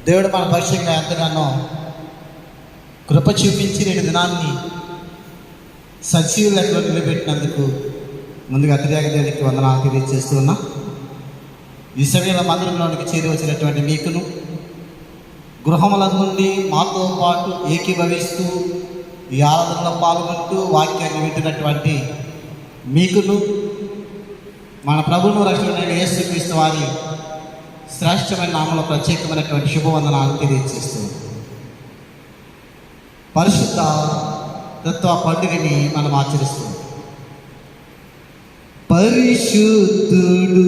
దేవుడు మన పక్షంగా ఎంతగానో కృప చూపించి 2 దినాన్ని సజీవ లెక్కలో నిలబెట్టినందుకు ముందుగా తిరిగి దేవునికి వందనాలు తెలియజేస్తూ ఉన్నా. ఈ సమయంలో మందిరంలోనికి చేరి వచ్చినటువంటి మీకును, గృహముల నుండి మాతో పాటు ఏకీభవిస్తూ ఈ ఆరాధనలో పాల్గొంటూ వాక్యాన్ని వింటున్నటువంటి మీకును, మన ప్రభువును రక్షకుడైన యేసుక్రీస్తు వారి శ్రేష్టమైన నామములో ప్రత్యేకమైనటువంటి శుభవందనాలు తెలియజేస్తూ పరిశుద్ధ తత్వ పండుగని మనం ఆచరిస్తాం. పరిశుద్ధుడు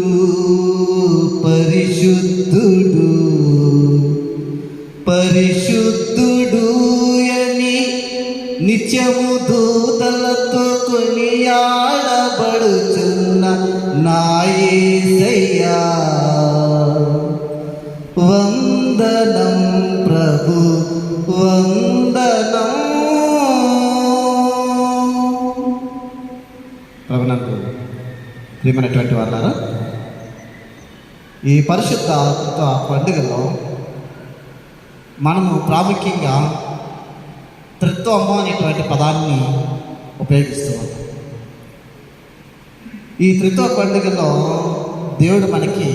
పరిశుద్ధుడు పరిశుద్ధుడు అని నిత్యము దూతలతో కొనియాడబడుచున్న నా యేసయ్యా, వందనం ప్రభు వందనం. ప్రభునందు ప్రియమైనటువంటి వాళ్ళారా, ఈ పరిశుద్ధ పండుగలో మనము ప్రాముఖ్యంగా త్రిత్వము అనేటువంటి పదాన్ని ఉపయోగిస్తున్నాం. ఈ త్రిత్వ పండుగలో దేవుడు మనకి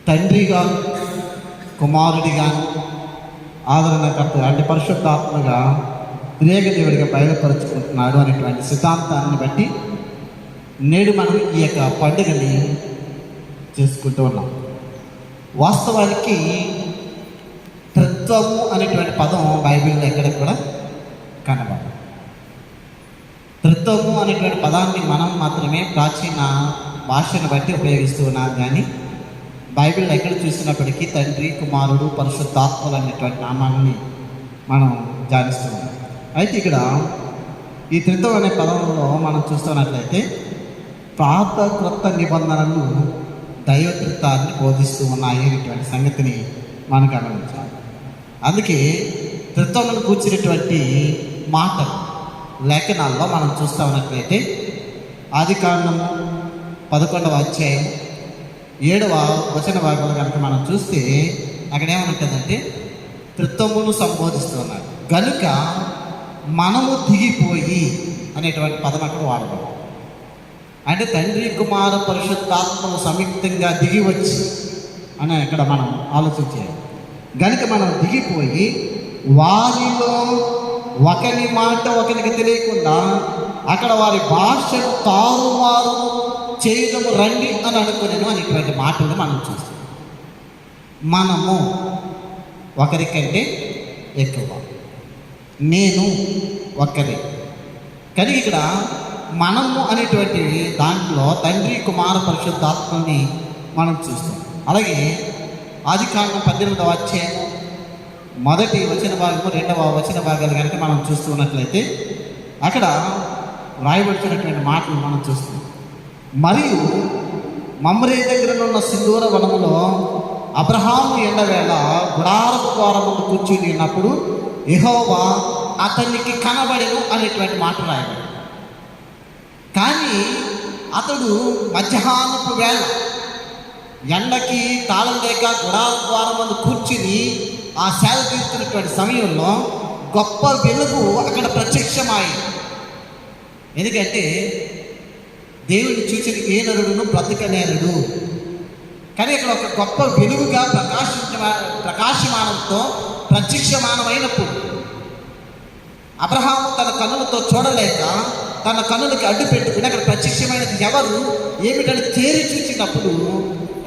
తండ్రిగా, కుమారుడిగా, ఆదరణకర్త అంటే పరిశుద్ధాత్మగా, త్రియేక దేవుడిగా బయలుపరుచుకుంటున్నాడు అనేటువంటి సిద్ధాంతాన్ని బట్టి నేడు మనం ఈ యొక్క పండుగని చేసుకుంటూ ఉన్నాం. వాస్తవానికి త్రిత్వము అనేటువంటి పదం బైబిల్లో ఎక్కడ కూడా కనబడదు. త్రిత్వము అనేటువంటి పదాన్ని మనం మాత్రమే ప్రాచీన భాషను బట్టి ఉపయోగిస్తూ ఉన్నాం, కానీ బైబిల్లో ఎక్కడ చూసినప్పటికీ తండ్రి, కుమారుడు, పరిశుద్ధాత్మలు అనేటువంటి నామాన్ని మనం ధ్యానిస్తున్నాం. అయితే ఇక్కడ ఈ త్రిత్వం అనే పదంలో మనం చూస్తున్నట్లయితే పాత క్రొత్త నిబంధనలు దైవత్రిత్వాన్ని బోధిస్తూ ఉన్నాయి అనేటువంటి సంగతిని మనం గమనించాలి. అందుకే త్రిత్వమును కూర్చున్నటువంటి మాటలు లేఖనాల్లో మనం చూస్తూ ఉన్నట్లయితే ఆదికాండము 11వ అధ్యాయం 7వ వచన భాగంలో కనుక మనం చూస్తే అక్కడ ఏమనుంటుందంటే త్రిత్వమును సంబోధిస్తున్నారు. గనుక మనము దిగిపోయి అనేటువంటి పదం అక్కడ వాడబడింది. అంటే తండ్రి, కుమార, పరిశుద్ధాత్మలు సంయుక్తంగా దిగి వచ్చి అని అక్కడ మనం ఆలోచించాలి. గనుక మనం దిగిపోయి వారిలో ఒకరి మాట ఒకరికి తెలియకుండా అక్కడ వారి భాషను తారుమారు చేయడము రండి అని అనుకునేను అనేటువంటి మాటలు మనం చూస్తాం. మనము ఒకరికంటే ఎక్కువ, నేను ఒక్కరే. కానీ ఇక్కడ మనము అనేటువంటి దాంట్లో తండ్రి, కుమార, పరిశుద్ధాత్మని మనం చూస్తాం. అలాగే ఆదికాండం 18వ అధ్యాయం 1వ వచన భాగము 2వ వచన భాగాలు కనుక మనం చూస్తున్నట్లయితే అక్కడ వ్రాయబడుతున్నటువంటి మాటలు మనం చూస్తాం. మరియు మమ్రే దగ్గర ఉన్న సింధూర వనములో అబ్రహాము ఎండవేళ గుడారపు ద్వారము కూర్చుని ఉన్నప్పుడు యెహోవా అతనికి కనబడెను అనేటువంటి మాట రాయబడింది. కానీ అతడు మధ్యాహ్నపు వేళ ఎండకి తాళం లేక గుడార ద్వారం ముందు కూర్చుని ఆ సేవ తీస్తున్నటువంటి సమయంలో గొప్ప వెలుగు అక్కడ ప్రత్యక్షమైంది. ఎందుకంటే దేవుని చూసిన ఏ నరుడును బ్రతకనేరుడు. కానీ ఇక్కడ ఒక గొప్ప వెలుగుగా ప్రకాశమానంతో ప్రత్యక్షమానమైనప్పుడు అబ్రహాము తన కన్నులతో చూడలేక తన కన్నులకి అడ్డు పెట్టుకుని అక్కడ ప్రత్యక్షమైనది ఎవరు ఏమిటని తేరి చూసినప్పుడు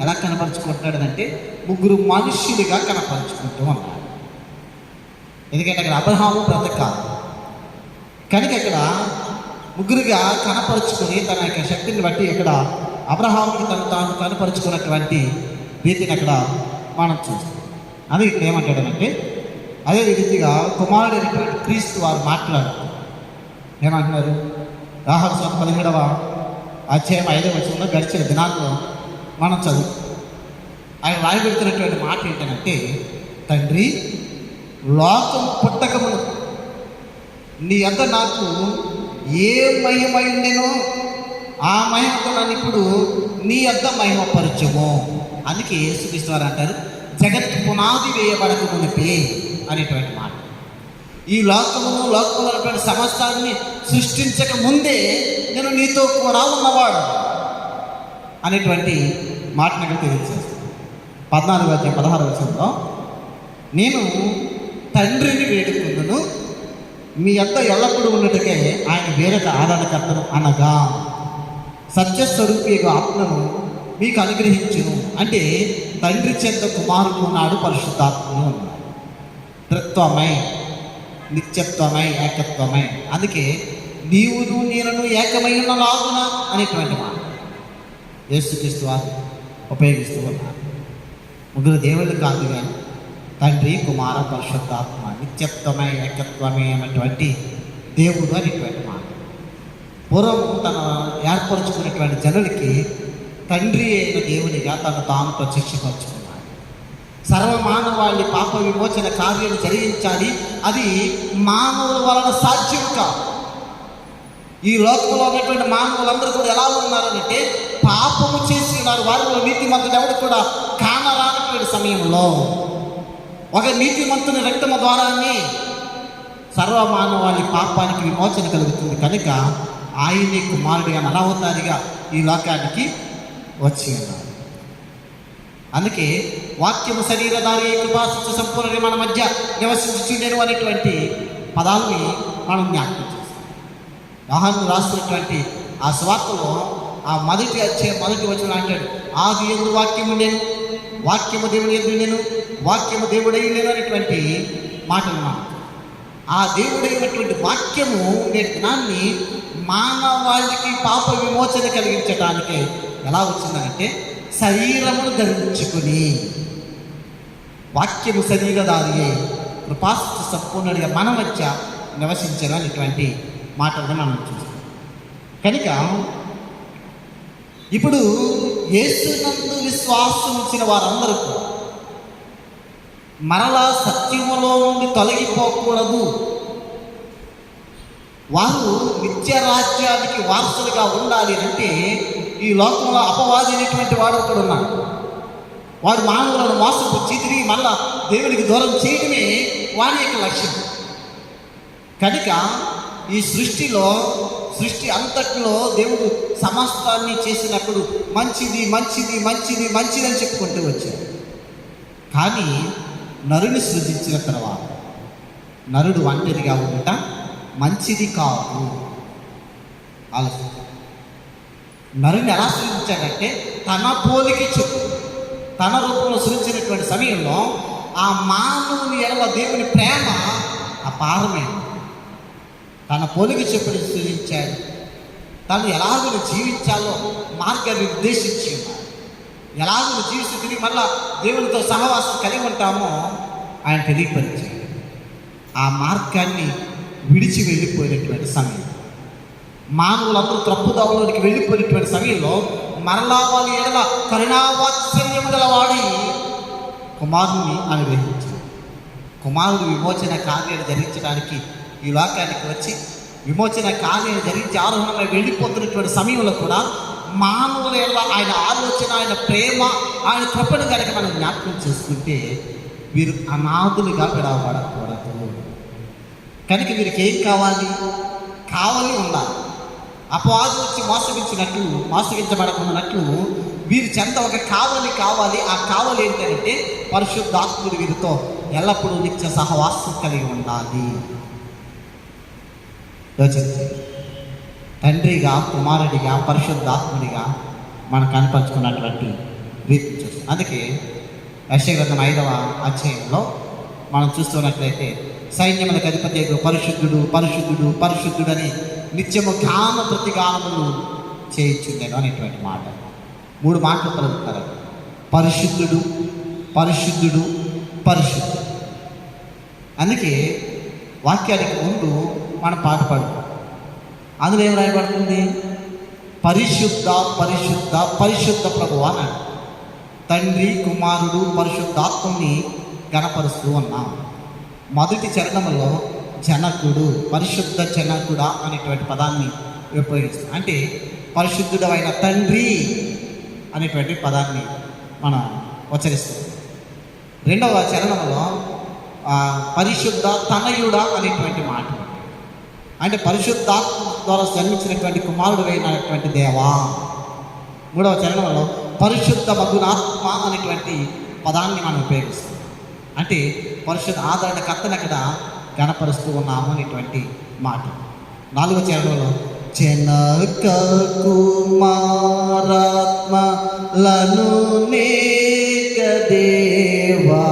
ఎలా కనపరుచుకుంటున్నాడంటే 3 మనుష్యులుగా కనపరుచుకుంటూ ఉన్నాడు. ఎందుకంటే అక్కడ అబ్రహాము బ్రతకాలి కనుక అక్కడ 3గా కనపరుచుకొని తన యొక్క శక్తిని బట్టి ఇక్కడ అబ్రహాముకి తాను కనపరుచుకున్నటువంటి రీతిని అక్కడ మనం చూస్తాం. అది ఇక్కడ ఏమంటాడనంటే అదే రీతిగా కుమారుడు క్రీస్తు వారు మాట్లాడారు. ఏమంటున్నారు? రాహబు 17వ అధ్యాయం 5వ వచనంలో గడిచిన దినాల్లో మనం చదువు ఆయన రాయబెడుతున్నటువంటి మాట ఏంటంటే, తండ్రి, లోకం పుట్టకమును నీ అంత నాకు ఏ మహిమైండెనో ఆ మహిమతో నన్ను ఇప్పుడు నీ యొద్ద మహిమపరచుము. అందుకే యేసుక్రీస్తు వారు అంటారు, జగత్ పునాది వేయబడక మునిపే అనేటువంటి మాట. ఈ లోకంలో ఉన్నటువంటి సమస్తాన్ని సృష్టించక ముందే నేను నీతో కూడా ఉన్నవాడు అనేటువంటి మాటను ఇక్కడ తెలియజేస్తాను. 14-16 నేను తండ్రిని వేడుకుందును, మీ యొద్ద ఎల్లప్పుడూ ఉన్నట్టుకే ఆయన వేరొక ఆరాధకర్తను అనగా సత్యస్వరూపి ఆత్మను మీకు అనుగ్రహించును. అంటే తండ్రి చెంత కుమారుడు ఉన్నాడు, పరిశుద్ధాత్మను ఉన్నాడు. త్రిత్వమై, నిత్యత్వమై, ఏకత్వమై. అందుకే నీవును నేను ఏకమై ఉన్నలాగున అనేటువంటి మాట యేసుక్రీస్తు వారు ఉపయోగిస్తూ ఉన్నారు. ముగ్గురు దేవుళ్ళు కాదు కానీ తండ్రి, కుమార, పరిశుద్ధాత్మ, నిత్యత్వమై, ఏకత్వమే అనేటువంటి దేవుడు అనేటువంటి మాట. పూర్వం తన ఏర్పరచుకున్నటువంటి జనులకి తండ్రి అయిన దేవునిగా తను తాను ప్రత్యక్షపరుచుకున్నాడు. సర్వమానవాళి పాప విమోచన కార్యం జరిగించాలి. అది మానవుల వలన సాధ్యం కాదు. ఈ లోకంలో ఉన్నటువంటి మానవులందరూ కూడా ఎలా ఉన్నారంటే పాపము చేసి ఉన్నారు. వారిలో నీతిమంతుడు ఎవరు కూడా కానరానటువంటి సమయంలో ఒక నీతిమంతుని రక్తము ద్వారానే సర్వమానవాళి పాపానికి విమోచన కలుగుతుంది. కనుక ఆయన్ని కుమారుడిగా నరవతారిగా ఈ లోకానికి వచ్చి ఉన్నారు. అందుకే వాక్యము శరీరధారి కృపాసత్య సంపూర్ణ మన మధ్య నివసించుచుండెను అనేటువంటి పదాలని మనం జ్ఞాపకం చేస్తాం. యోహాను రాసినటువంటి ఆ స్వార్తలో ఆ మొదటి వచనం అంటాడు, ఆది యందు వాక్యము ఉండెను, వాక్యము దేవుని యందు ఉండెను, వాక్యము దేవుడై ఉండెను అనేటువంటి మాటలు మాట. ఆ దేవుడైనటువంటి వాక్యము ఉండే జ్ఞాన్ని మానవాళికి పాప విమోచన కలిగించడానికి ఎలా వచ్చిందంటే శరీరమును ధరించుకుని వాక్యము శరీరధారియే కృపాసత్య సంపూర్ణుడిగా మన మధ్య నివసించను అనేటువంటి మాటలను మనం చూస్తాం. కనుక ఇప్పుడు యేసునందు విశ్వాసం ఉంచిన వారందరూ మరలా సత్యములో నుండి తొలగిపోకూడదు. వారు నిత్య రాజ్యానికి వారసులుగా ఉండాలి అంటే ఈ లోకంలో అపవాది అనేటువంటి వాడు ఒకడు ఉన్నాడు. వాడు మానవులను మోసపుచ్చి తిరిగి మళ్ళా దేవునికి దూరం చేయడమే వారి యొక్క లక్ష్యం. కనుక ఈ సృష్టి అంతట్లో దేవుడు సమస్తాన్ని చేసినప్పుడు మంచిది మంచిది మంచిది మంచిది అని చెప్పుకుంటూ వచ్చాడు. కానీ నరుని సృజించిన తర్వాత నరుడు ఒంటరిగా ఉండట మంచిది కాదు. ఆలోచన. నరుని ఎలా సృజించాడంటే తన పోలికి చెప్పు తన రూపంలో సృజించినటువంటి సమయంలో ఆ మానవుని ఎడల దేవుని ప్రేమ అపారమైనది. తన పోలికి చెప్పుని సృజించాడు. తను ఎలాగో జీవించాలో మార్గాన్ని నిర్దేశించి ఉన్నాడు. ఎలాగో జీవిస్తూ తిరిగి మళ్ళా దేవునితో సహవాసం కలిగి ఉంటామో ఆయన తెలియపరిచాడు. ఆ మార్గాన్ని విడిచి వెళ్ళిపోయినటువంటి సమయం, మానవులందరూ తప్పుదోవలోనికి వెళ్ళిపోయినటువంటి సమయంలో మరలా వాళ్ళ ఎడల కరుణావాత్సల్యము గలవాడి కుమారుని అనుగ్రహించాడు. కుమారుడు విమోచన కార్యాలు జరిగించడానికి ఈ లోకానికి వచ్చి విమోచన కార్యాలు జరిగించి ఆరోహణంగా వెళ్ళిపోతున్నటువంటి సమయంలో కూడా మానవుల ఎడల ఆయన ఆలోచన, ఆయన ప్రేమ, ఆయన కృపను కనుక మనం జ్ఞాపకం చేసుకుంటే వీరు అనాథులుగా విడవబడకూడదు. కనుక వీరికి ఏం కావాలి ఉండాలి. అపవాది వచ్చి మోసగించబడకున్నట్లు వీరి చెంత ఒక కావాలి. ఆ కావాలి ఏంటంటే పరిశుద్ధాత్ముడు వీరితో ఎల్లప్పుడూ నిత్య సహవాసం కలిగి ఉండాలి. యోచించి తండ్రిగా, కుమారుడిగా, పరిశుద్ధాత్ముడిగా మనం కనపరుచుకున్నటువంటి రీతి చూస్తాం. అందుకే యెషయా గ్రంథం 5వ అధ్యాయంలో మనం చూస్తున్నట్లయితే సైన్యములకు అధిపతి పరిశుద్ధుడు పరిశుద్ధుడు పరిశుద్ధుడని నిత్యము గాన ప్రతిగానములు చేయించుండేను అనేటువంటి మాట. 3 మాటలు పలుకుతారు: పరిశుద్ధుడు పరిశుద్ధుడు పరిశుద్ధుడు. అందుకే వాక్యానికి ముందు మనం పాట పాడుతాం. అందులో ఏం రాయబడుతుంది? పరిశుద్ధ పరిశుద్ధ పరిశుద్ధ ప్రభువు అన్నాడు. తండ్రి, కుమారుడు, పరిశుద్ధాత్మని గణపరుస్తూ ఉన్నాం. మొదటి చరణంలో జనకుడు, పరిశుద్ధ జనకుడా అనేటువంటి పదాన్ని ఉపయోగిస్తాం. అంటే పరిశుద్ధుడైన తండ్రి అనేటువంటి పదాన్ని మనం ఉచ్చరిస్తాం. రెండవ చరణంలో పరిశుద్ధ తనయుడా అనేటువంటి మాట, అంటే పరిశుద్ధాత్మ ద్వారా జన్మించినటువంటి కుమారుడు అయినటువంటి దేవా. మూడవ చరణంలో పరిశుద్ధ మగునాత్మ అనేటువంటి పదాన్ని మనం ఉపయోగిస్తాం, అంటే పరిశుద్ధ ఆదరణకర్తను అక్కడ గణపరుస్తూ ఉన్నాము అనేటువంటి మాట. నాలుగవ చరణంలో జనక కుమారాత్మలను నేక దేవా,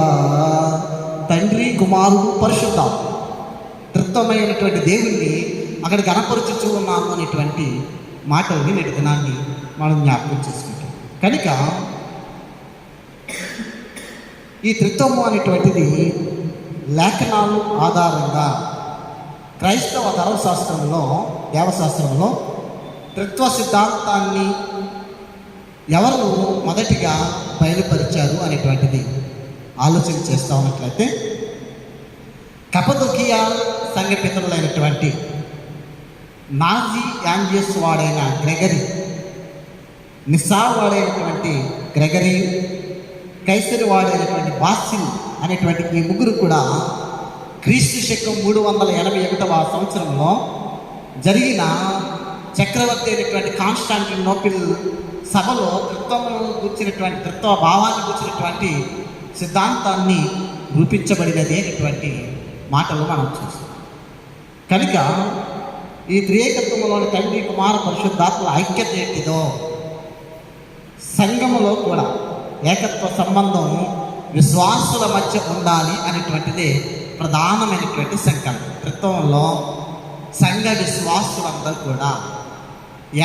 తండ్రి కుమారుడు పరిశుద్ధాత్మ త్రిత్వమైనటువంటి దేవుణ్ణి అక్కడ గణపరుచుతూ ఉన్నాము అనేటువంటి మాటల్ని నేటి దినాన్ని మనం జ్ఞాపకం చేసుకుంటాం. కనుక ఈ త్రిత్వము అనేటువంటిది లేఖనాలు ఆధారంగా క్రైస్తవ ధర్మశాస్త్రంలో, దేవశాస్త్రంలో త్రిత్వ సిద్ధాంతాన్ని ఎవరు మొదటిగా బయలుపరిచారు అనేటువంటిది ఆలోచన చేస్తూ ఉన్నట్లయితే, కపదొకియా సంఘ పితరులైనటువంటి నాజీ యాంజియస్ వాడైన గ్రెగరీ, నిస్సా వాడైనటువంటి గ్రెగరీ, కైసరి వాడైనటువంటి బాసిల్ అనేటువంటి ఈ ముగ్గురు కూడా క్రీస్తు శకం 381వ సంవత్సరంలో జరిగిన చక్రవర్తి అయినటువంటి కాన్స్టాంటినోపిల్ సభలో త్రిత్వమును గుర్చినటువంటి, త్రిత్వ భావాన్ని గుర్చినటువంటి సిద్ధాంతాన్ని రూపించబడినది అనేటువంటి మాటలు మనం చూస్తాం. కనుక ఈ త్రియేకత్వంలోని తండ్రి కుమార పరిశుద్ధాత్మల ఐక్యత ఏంటిదో, సంఘములో కూడా ఏకత్వ సంబంధం విశ్వాసుల మధ్య ఉండాలి అనేటువంటిదే ప్రధానమైనటువంటి సంకల్పం. త్రిత్వంలో సంఘ విశ్వాసులందరూ కూడా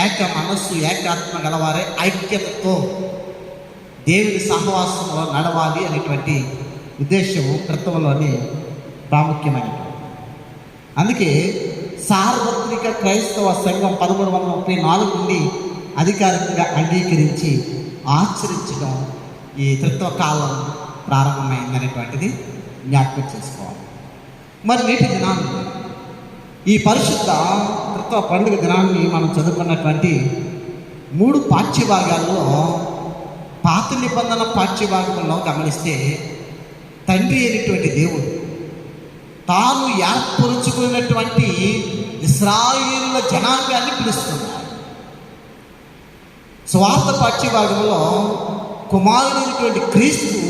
ఏక మనస్సు, ఏకాత్మ గలవారే ఐక్యతతో దేవుని సహవాసంలో నడవాలి అనేటువంటి ఉద్దేశము త్రిత్వంలోని ప్రాముఖ్యమైనటువంటి. అందుకే సార్వత్రిక క్రైస్తవ సంఘం 1334 నుండి అధికారికంగా అంగీకరించి ఆచరించడం ఈ త్రిత్వ కాలం ప్రారంభమైందనేటువంటిది జ్ఞాపకం చేసుకోవాలి. మరి నేటి దినాన్ని, ఈ పరిశుద్ధ త్రిత్వ పండుగ దినాన్ని మనం చదువుకున్నటువంటి 3 పాఠ్యభాగాల్లో పాత నిబంధన పాఠ్యభాగంలో గమనిస్తే, తండ్రి అయినటువంటి దేవుడు తాను ఏర్పరుచుకున్నటువంటి ఇశ్రాయేలుల జనాంగాన్ని పిలుస్తున్నాడు. స్వార్థ పాఠ్యభాగంలో కుమారుడైనటువంటి క్రీస్తు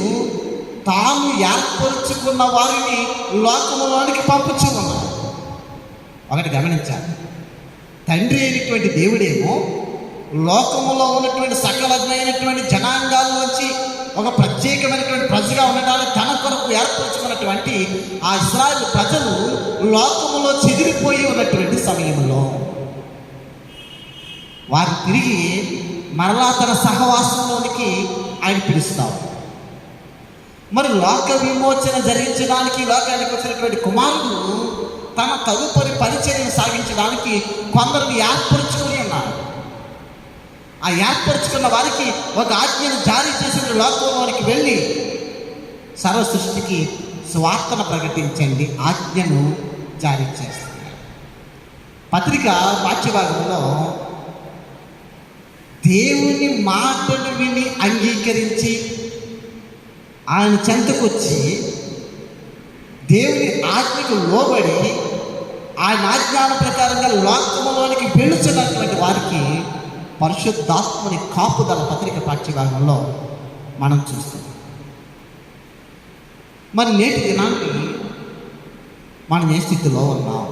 తాను ఏర్పరుచుకున్న వారిని లోకములోనికి పంపుచూ ఉన్నాడు. ఒకటి గమనించాలి, తండ్రి అయినటువంటి దేవుడేమో లోకములో ఉన్నటువంటి సకలమైనటువంటి జనాంగాల్లోంచి ఒక ప్రత్యేకమైనటువంటి ప్రజగా ఉండడానికి తన కొరకు ఏర్పరచుకున్నటువంటి ఆ ఇశ్రాయేలు ప్రజలు లోకములో చెదిరిపోయి ఉన్నటువంటి సమయంలో వారు తిరిగి మరలా తన సహవాసంలోనికి ఆయన పిలుస్తాడు. మరి లోక విమోచన జరిగించడానికి లోకానికి వచ్చినటువంటి కుమారుడు తన తదుపరి పరిచర్యను సాగించడానికి కొందరిని ఏర్పరచుకుని ఉన్నారు. ఆ ఏర్పరచుకున్న వారికి ఒక ఆజ్ఞను జారీ చేసిన లోకంలోనికి వెళ్ళి సర్వ సృష్టికి స్వార్థను ప్రకటించండి ఆజ్ఞను జారీ చేస్తున్నారు. పత్రిక పాఠ్యభాగంలో దేవుని మాటను విని అంగీకరించి ఆయన చెంతకొచ్చి దేవుని ఆజ్ఞకు లోబడి ఆయన ఆజ్ఞాన ప్రకారంగా లోకములోనికి వెళుచున్నటువంటి వారికి పరిశుద్ధాత్మని కాపుదల పత్రిక పాఠ్యభాగంలో మనం చూస్తాం. మరి నేటి దినాన్ని మనం ఏ స్థితిలో ఉన్నాం?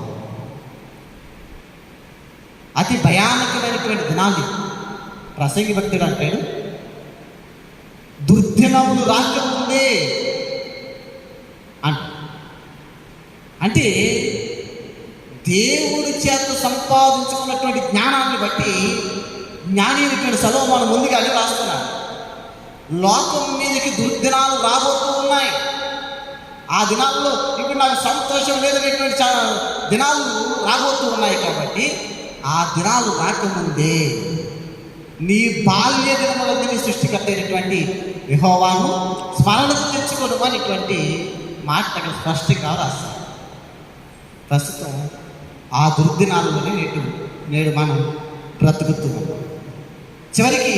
అతి భయానకమైనటువంటి దినాన్ని ప్రసంగి భక్తుడు అంటాడు, దుర్దినములు రాకముందే అంటే దేవుడి చేత సంపాదించుకున్నటువంటి జ్ఞానాన్ని బట్టి జ్ఞాని అయినటువంటి సొలొమోను ముందుగానే రాస్తున్నాడు. లోకం మీదకి దుర్దినాలు రాబోతూ ఉన్నాయి. ఆ దినాల్లో ఇప్పుడు నాకు సంతోషం లేదనేటువంటి దినాలు రాబోతూ ఉన్నాయి. కాబట్టి ఆ దినాలు రాకముందే నీ బాల్య దినములందరినీ సృష్టికర్త అయినటువంటి యెహోవాను స్మరణకు తెచ్చుకోవడం అనేటువంటి మాట అక్కడ స్పష్టంగా రాస్తారు. ప్రస్తుతం ఆ దుర్దినాలలోనే నేడు మనం బ్రతుకుతున్నాం. చివరికి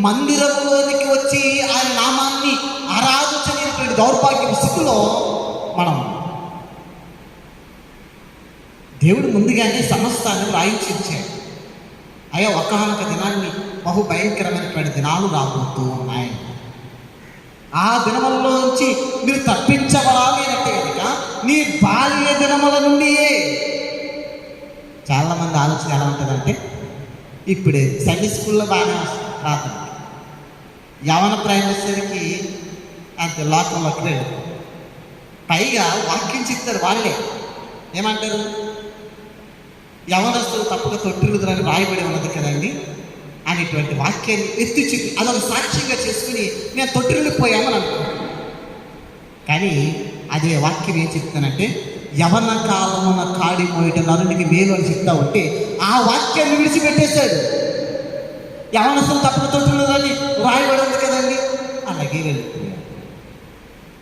మందిరంలోనికి వచ్చి ఆయన నామాన్ని ఆరాధించలేనటువంటి అనేటువంటి దౌర్భాగ్య స్థితిలో మనం దేవుడు ముందుగానే సమస్తాన్ని రాయించి ఇచ్చాడు. అయ్యా ఒకానొక దినాన్ని బహు భయంకరమైనటువంటి దినాలు రాబోతూ ఉన్నాయి. ఆ దినములలో నుంచి మీరు తప్పించబడాలి అంటే కనుక నీ బాల్య దినముల నుండియే. చాలామంది ఆలోచన ఎలా ఉంటుందంటే, ఇప్పుడే సండే స్కూల్లో బాగానే వస్తుంది ప్రార్థన, యవన ప్రైమరీకి అంతే లోకంలోకి వెళ్ళి పైగా వాక్యం చెప్తారు వాళ్ళే. ఏమంటారు? యవనస్తులు తప్పక తొట్టిల్లుదురని రాయబడి ఉన్నది కదండి అనేటువంటి వాక్యాన్ని ఎత్తి చెప్పి అదొక సాక్ష్యంగా చేసుకుని నేను తొట్టిల్లిపోయామని అనుకున్నాను. కానీ అదే వాక్యం ఏం చెప్తానంటే, యవన కాలమున కాడి మోయట నరునికి మేలు అని చెప్తా ఉంటే ఆ వాక్యాన్ని విడిచిపెట్టేశాడు. యవనస్తులు తప్పక తొట్టిల్లుదని రాయబడి ఉంది కదండి, అలాగే వెళ్ళిపోయాడు.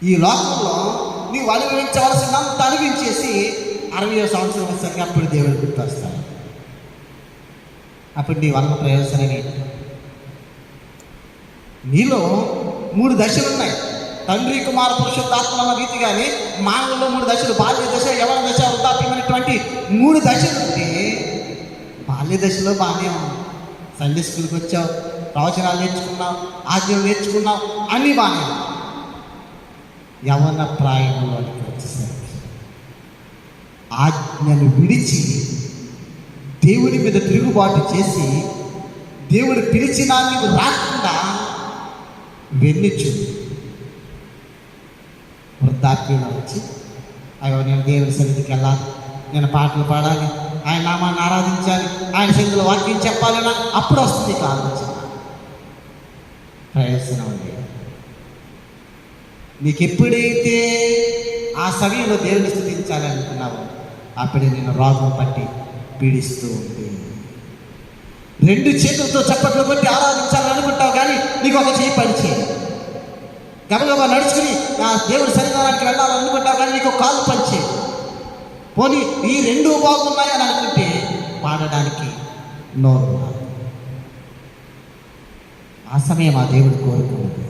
ఈ లోకంలో నీవు అనుభవించవలసినంత అనుభవించేసి 60వ సంవత్సరం వచ్చేసరికి అప్పుడు దేవుడు గుర్తొస్తాడు. అప్పుడు నీ వల్ల ప్రయోజనం ఏంటి? నీలో 3 దశలు ఉన్నాయి. తండ్రి కుమార పురుషోత్తాత్మ అన్న రీతిగానే మానవుల్లో 3 దశలు, బాల్య దశ, యవన దశ, వృద్ధాప్యం అనేటువంటి 3 దశలు ఉంటే బాల్య దశలో బాగానే ఉంది. సండే స్కూల్కి వచ్చావు, ప్రవచనాలు నేర్చుకున్నావు, ఆజ్ఞలు నేర్చుకున్నావు, అన్నీ బాగానే ఉంది. యవన ప్రాయంలోకి వచ్చేసరికి ఆజ్ఞను విడిచి దేవుని మీద తిరుగుబాటు చేసి దేవుడు పిలిచినా నీవు రాకుండా వెన్నిచ్చు వృద్ధాప్యంలో వచ్చి, అయ్యో నేను దేవుని సన్నిధికి వెళ్ళాలి, నేను పాటలు పాడాలి, ఆయన నామాన్ని ఆరాధించాలి, ఆయన సన్నిధిలో వాక్యం చెప్పాలన్నా అప్పుడు వస్తుంది ఆలోచన. ప్రయోజనం లేదు. నీకు ఎప్పుడైతే ఆ సమయంలో దేవుని స్తుతించాలి అనుకున్నావో అప్పుడే నేను రోగం పట్టి పీడిస్తూ ఉంది. 2 చేతులతో చప్పట్లు కొట్టి ఆరాధించాలని అనుకుంటావు, కానీ నీకు ఒక చేయి పని చేయదు. గబగబా నడుచుకుని ఆ దేవుడి సన్నిధానానికి వెళ్ళాలనుకుంటావు, కానీ నీకు కాలు పని చేయదు. పోనీ ఈ 2 బాగున్నాయి అని అనుకుంటే పాడడానికి నోరు. ఆ సమయం ఆ దేవుడు కోరుకున్నది.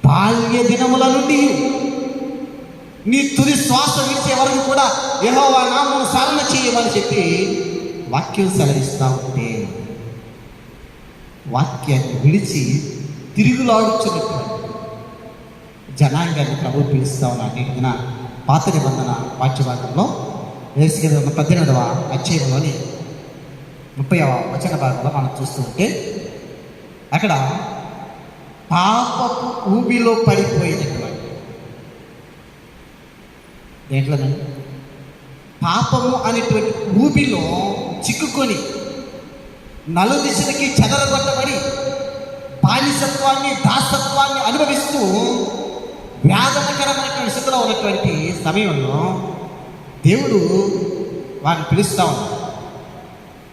బాల్య దినముల నుండి నీ తుది శ్వాస విడిచే వరకు కూడా యెహోవా నామమును స్మరణ చేయమని చెప్పి వాక్యం సెలవిస్తూ ఉంటే వాక్యాన్ని విడిచి తిరుగులాడుచున్నటువంటి జనాంగాన్ని ప్రభు పిలుస్తూ ఉన్నాడు. నేటి దిన పాత నిబంధన వాక్యభాగంలో యేసు 18వ అధ్యాయంలోని 30వ వచన భాగంలో మనం చూస్తూ ఉంటే అక్కడ పాపపు ఊబిలో పడిపోయినటువంటి దేంట్లోనండి పాపము అనేటువంటి ఊబిలో చిక్కుకొని నలుదిశలకి చెదరగొట్టబడి బానిసత్వాన్ని, దాసత్వాన్ని అనుభవిస్తూ వేదనకరమైనటువంటి స్థితిలో ఉన్నటువంటి సమయంలో దేవుడు వారిని పిలుస్తూ ఉన్నాడు.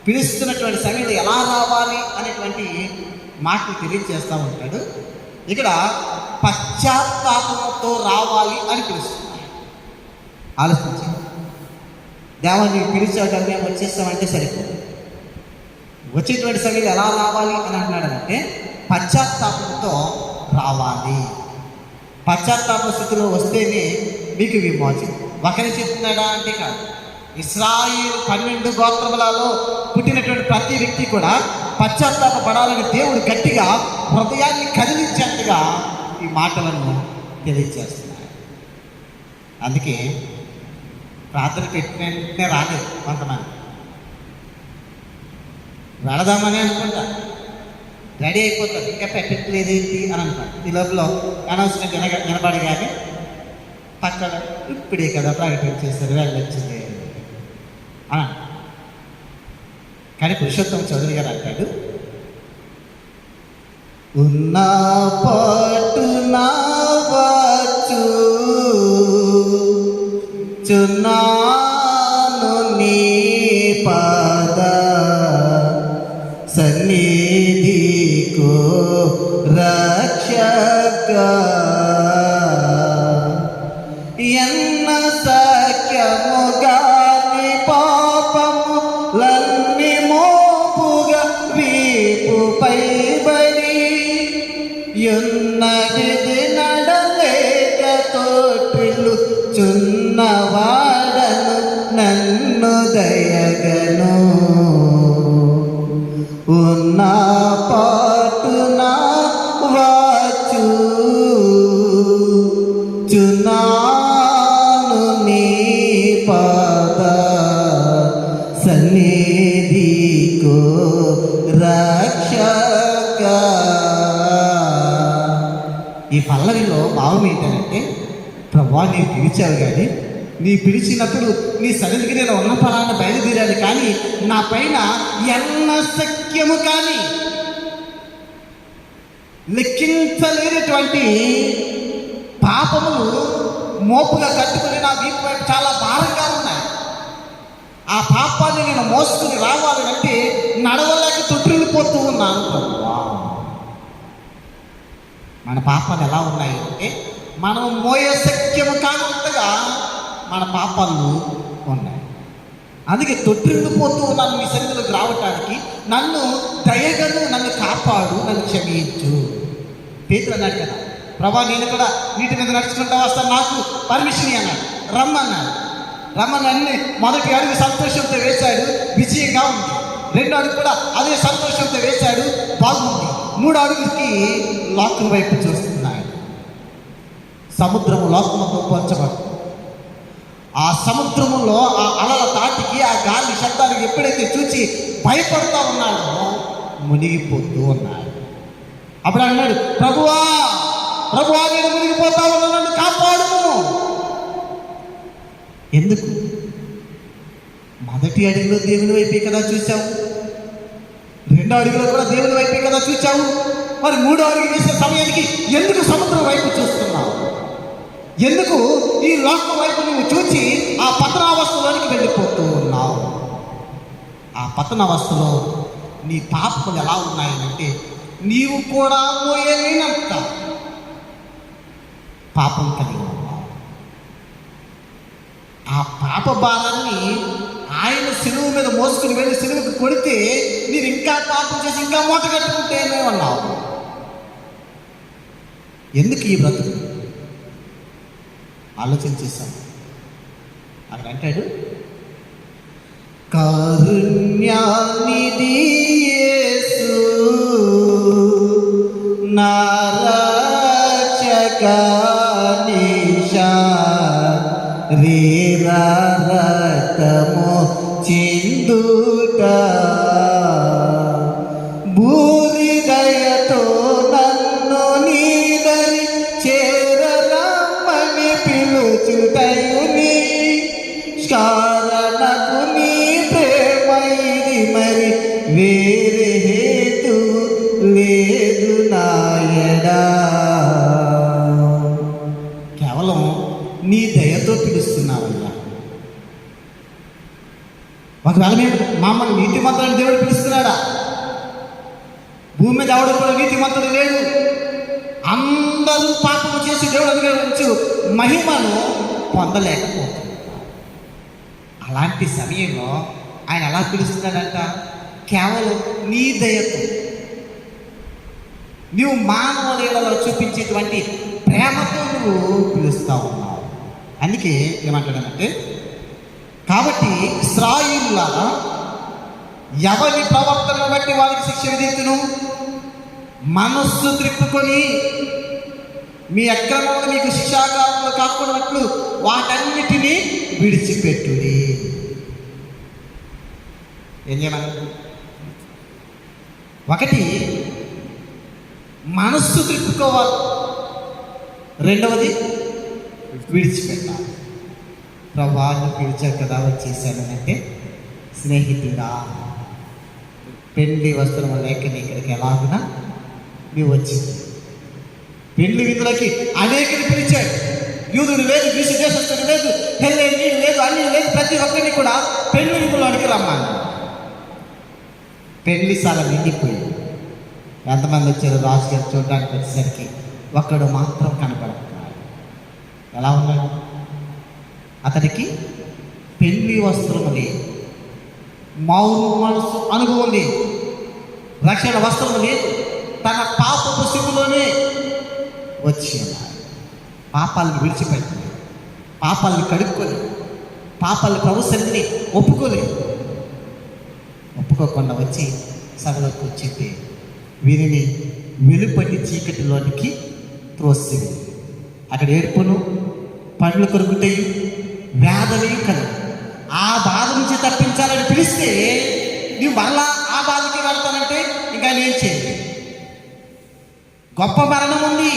పిలుస్తున్నటువంటి సమయంలో ఎలా రావాలి అనేటువంటి మాటలు తెలియజేస్తూ ఉంటాడు. ఇక్కడ పశ్చాత్తాపంతో రావాలి అని పిలుస్తున్నాడు. ఆలోచించండి, దేవాన్ని పిలిచావు కదా మేము వచ్చేస్తామంటే సరిపోదు. వచ్చేటువంటి సమయంలో ఎలా రావాలి అని అంటున్నాడంటే పశ్చాత్తాపంతో రావాలి. పశ్చాత్తాప స్థితిలో వస్తేనే మీకు విమోచన. ఒకరి చెప్తున్నాడా అంటే కాదు. ఇశ్రాయేలు 12 గోత్రములలో పుట్టినటువంటి ప్రతి వ్యక్తి కూడా పశ్చాత్తాప పడాలని దేవుడు గట్టిగా హృదయాన్ని కదిలించేట్టుగా ఈ మాటలను తెలియజేస్తున్నారు. అందుకే ప్రార్థన పెట్టిన రాలేదు కొంతమంది. వెళదామని అనుకుంటా, రెడీ అయిపోతారు, ఇంకా పెట్టట్లేదు ఏంటి అని అంటారు. ఈ లోపల అనౌన్స్మెంట్ వినబడగానే పక్కన ఇప్పుడే కదా ప్రకటించేస్తారు వెళ్ళొచ్చింది అని. కానీ పురుషోత్తమ చౌదరి గారు అంటాడు, ఉన్న పట్టున వచ్చు చున్నాను నీ పాద సన్నిధికో రక్షక ఎన్న సఖ్యముగా నీ పాపములన్నీ మోపుగా వీపుపై బడి చున్నవిది నడలేక తోటిల్లు చున్నవాడను నన్ను దయగను ఉన్న పాటున వాచు చున్నాను నీ పాద సన్నిధికో రక్షక. ఈ పల్లవిలో భావం ఏంటంటే, ప్రభువా నీ పిలిచావు కానీ నీ పిలిచినప్పుడు నీ సన్నిధికి నేను ఉన్న ఫలాన్ని బయలుదేరాను, కానీ నా పైన ఎన్న శక్యము కానీ లెక్కించలేనటువంటి పాపములు మోపుగా కట్టుకుని నా వీపు వైపు చాలా భారంగా ఉన్నాయి. ఆ పాపాన్ని నేను మోసుకుని రావాలి అంటే నడవలేక తొట్టిల్లిపోతూ ఉన్నాను ప్రభువా. మన పాపాలు ఎలా ఉన్నాయి అంటే, మనం మోయే శక్యము కానంతగా మన పాపాలు ఉన్నాయి. అందుకే తొట్టిల్లిపోతూ ఉన్నాను మీ సన్నిధిలోకి రావటానికి. నన్ను దయగను, నన్ను కాపాడు, నన్ను క్షమించు. పేతురు అన్నాడు కదా, ప్రభా నేను కూడా నీటి మీద నడుచుకుంటా వస్తాను, నాకు పర్మిషన్ అన్నాడు. రమ్మన్నాడు. అన్ని మొదటి అడుగు సంతోషంతో వేశాడు, విజయంగా ఉంది. రెండో అడుగు కూడా అదే సంతోషంతో వేశాడు, బాగుంది. మూడో అడుగుకి లోకం వైపు చూస్తున్నాడు. సముద్రము లోకముతో పోల్చబడు. ఆ సముద్రములో ఆ అలల తాటికి, ఆ గాలి శబ్దానికి ఎప్పుడైతే చూచి భయపడుతూ ఉన్నాడో మునిగిపోతూ ఉన్నాడు. అప్పుడు అన్నాడు, ప్రభువా ప్రభువా నేను మునిగిపోతా ఉన్నా, నన్ను కాపాడుము. ఎందుకు? మొదటి అడుగులో దేవుని వైపే కదా చూసావు, రెండో అడుగులో కూడా దేవుని వైపే కదా చూచావు. మరి మూడో అడుగు వేసే సమయానికి ఎందుకు సముద్రం వైపు చూస్తున్నావు? ఎందుకు ఈ లోకం వైపు నువ్వు చూచి ఆ పతనావస్థలోనికి వెళ్ళిపోతూ ఉన్నావు? ఆ పతనావస్థలో నీ పాపములు ఎలా ఉన్నాయనంటే, నీవు కూడా మోయలేనంత పాపం కలిగి ఉన్నావు. ఆ పాప భారాన్ని ఆయన సిలువు మీద మోసుకుని వెళ్ళి సిలువుకి కొడితే మీరు ఇంకా పాపం చేసి ఇంకా మూట కట్టుకుంటేనే ఉన్నావు. ఎందుకు ఈ బ్రతుకు? ఆలోచన చేశాను. అక్కడ అంటాడు, కారుణ్యానిధి యేసు నా రక్షక నిశా రక్తము చిందుట భూరి దయతో నన్ను నీదరి చేరమని పిలుచుటయుని కారణకు నీ ప్రేమ ఇది, మరి వేరే హేతు లేదు నాయడా. కేవలం నీ దయతో పిలుస్తున్నావయ్యా. ఒకవేళ మేము మమ్మల్ని నీతిమంతులని దేవుడు పిలుస్తున్నాడా? భూమి మీద ఎవడు కూడా నీతిమంతుడు లేడు. అందరూ పాపము చేసి దేవుడు అనుగ్రహించు మహిమను పొందలేకపోతున్నారు. అలాంటి సమయంలో ఆయన ఎలా పిలుస్తున్నాడంట? కేవలం నీ దయతో, నువ్వు మానవులలో చూపించేటువంటి ప్రేమతో నువ్వు పిలుస్తూ ఉన్నావు. అందుకే ఏమంటాడంటే, కాబట్టి ఇశ్రాయేలులారా ఎవరి ప్రవర్తనను బట్టి వారికి శిక్ష విధించును, మనస్సు త్రిప్పుకొని మీ అక్రమంలో మీకు శిక్షాకాలంలో కాకున్నట్లు వాటన్నిటినీ విడిచిపెట్టుడి. ఏం చేయమన్నారు? ఒకటి, మనస్సు త్రిప్పుకోవాలి. రెండవది, విడిచిపెట్టాలి. ప్రభావాన్ని పిలిచారు కదా వచ్చేసానంటే, స్నేహితుడా పెళ్లి వస్త్రం లేక నీ ఇక్కడికి ఎలాగునా నువ్వు వచ్చింది. పెళ్లి విధులకి అనేకని పిలిచాడు. యూదుడు లేదు, గ్రీసు దేశస్తుడు లేదు, హెల్లెనీయుడు లేదు, అన్ని లేదు, ప్రతి ఒక్కరిని కూడా పెళ్లి విధులు అడిగి రమ్మని. పెళ్లి సాల నిండిపోయింది. ఎంతమంది వచ్చారు రాజుగారు చూడడానికి వచ్చేసరికి ఒక్కడు మాత్రం కనపడుతున్నాడు. ఎలా ఉన్నాడు? అతనికి పెళ్లి వస్త్రము లేదు, మారు మనసు అనుభవం లేదు, రక్షణ వస్త్రము లేదు. తన పాపపు స్థితిలోనే వచ్చి ఉన్నారు. పాపాలను విడిచిపెట్టి, పాపాలను కడుక్కొని, పాపాలను ప్రభు సన్నిధిని ఒప్పుకోకుండా వచ్చి సభలో కూర్చుంటే వీరిని వెలుపటి చీకటిలోనికి త్రోసివి. అక్కడ ఏడుపును, పండ్లు కొరుకుతాయి, వేదనే కలుగు. ఆ బాధ నుంచి తప్పించాలని పిలిస్తే నువ్వు మరలా ఆ బాధకి వెళ్తానంటే ఇంకా నేను చేయండి. గొప్ప మరణం ఉంది,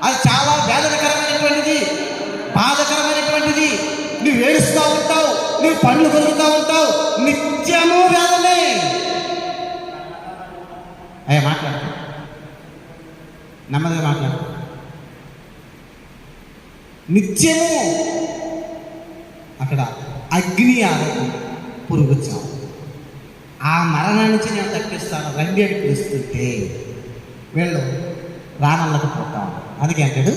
అది చాలా వేదనకరమైనటువంటిది, బాధకరమైనటువంటిది. నువ్వు ఏడుస్తూ ఉంటావు, నువ్వు పండ్లు కొరుకుతూ ఉంటావు, నిత్యము వేదనే. అయ్యా మాట్లాడు, నెమ్మదిగా మాట్లాడు. నిత్యము అక్కడ అగ్ని ఆరదు, పురుగు చావు. ఆ మరణం నుంచి నేను తప్పిస్తాను రండి అని పిలుస్తుంటే వీళ్ళు రానళ్ళకు పోతాం. అందుకే అంటాడు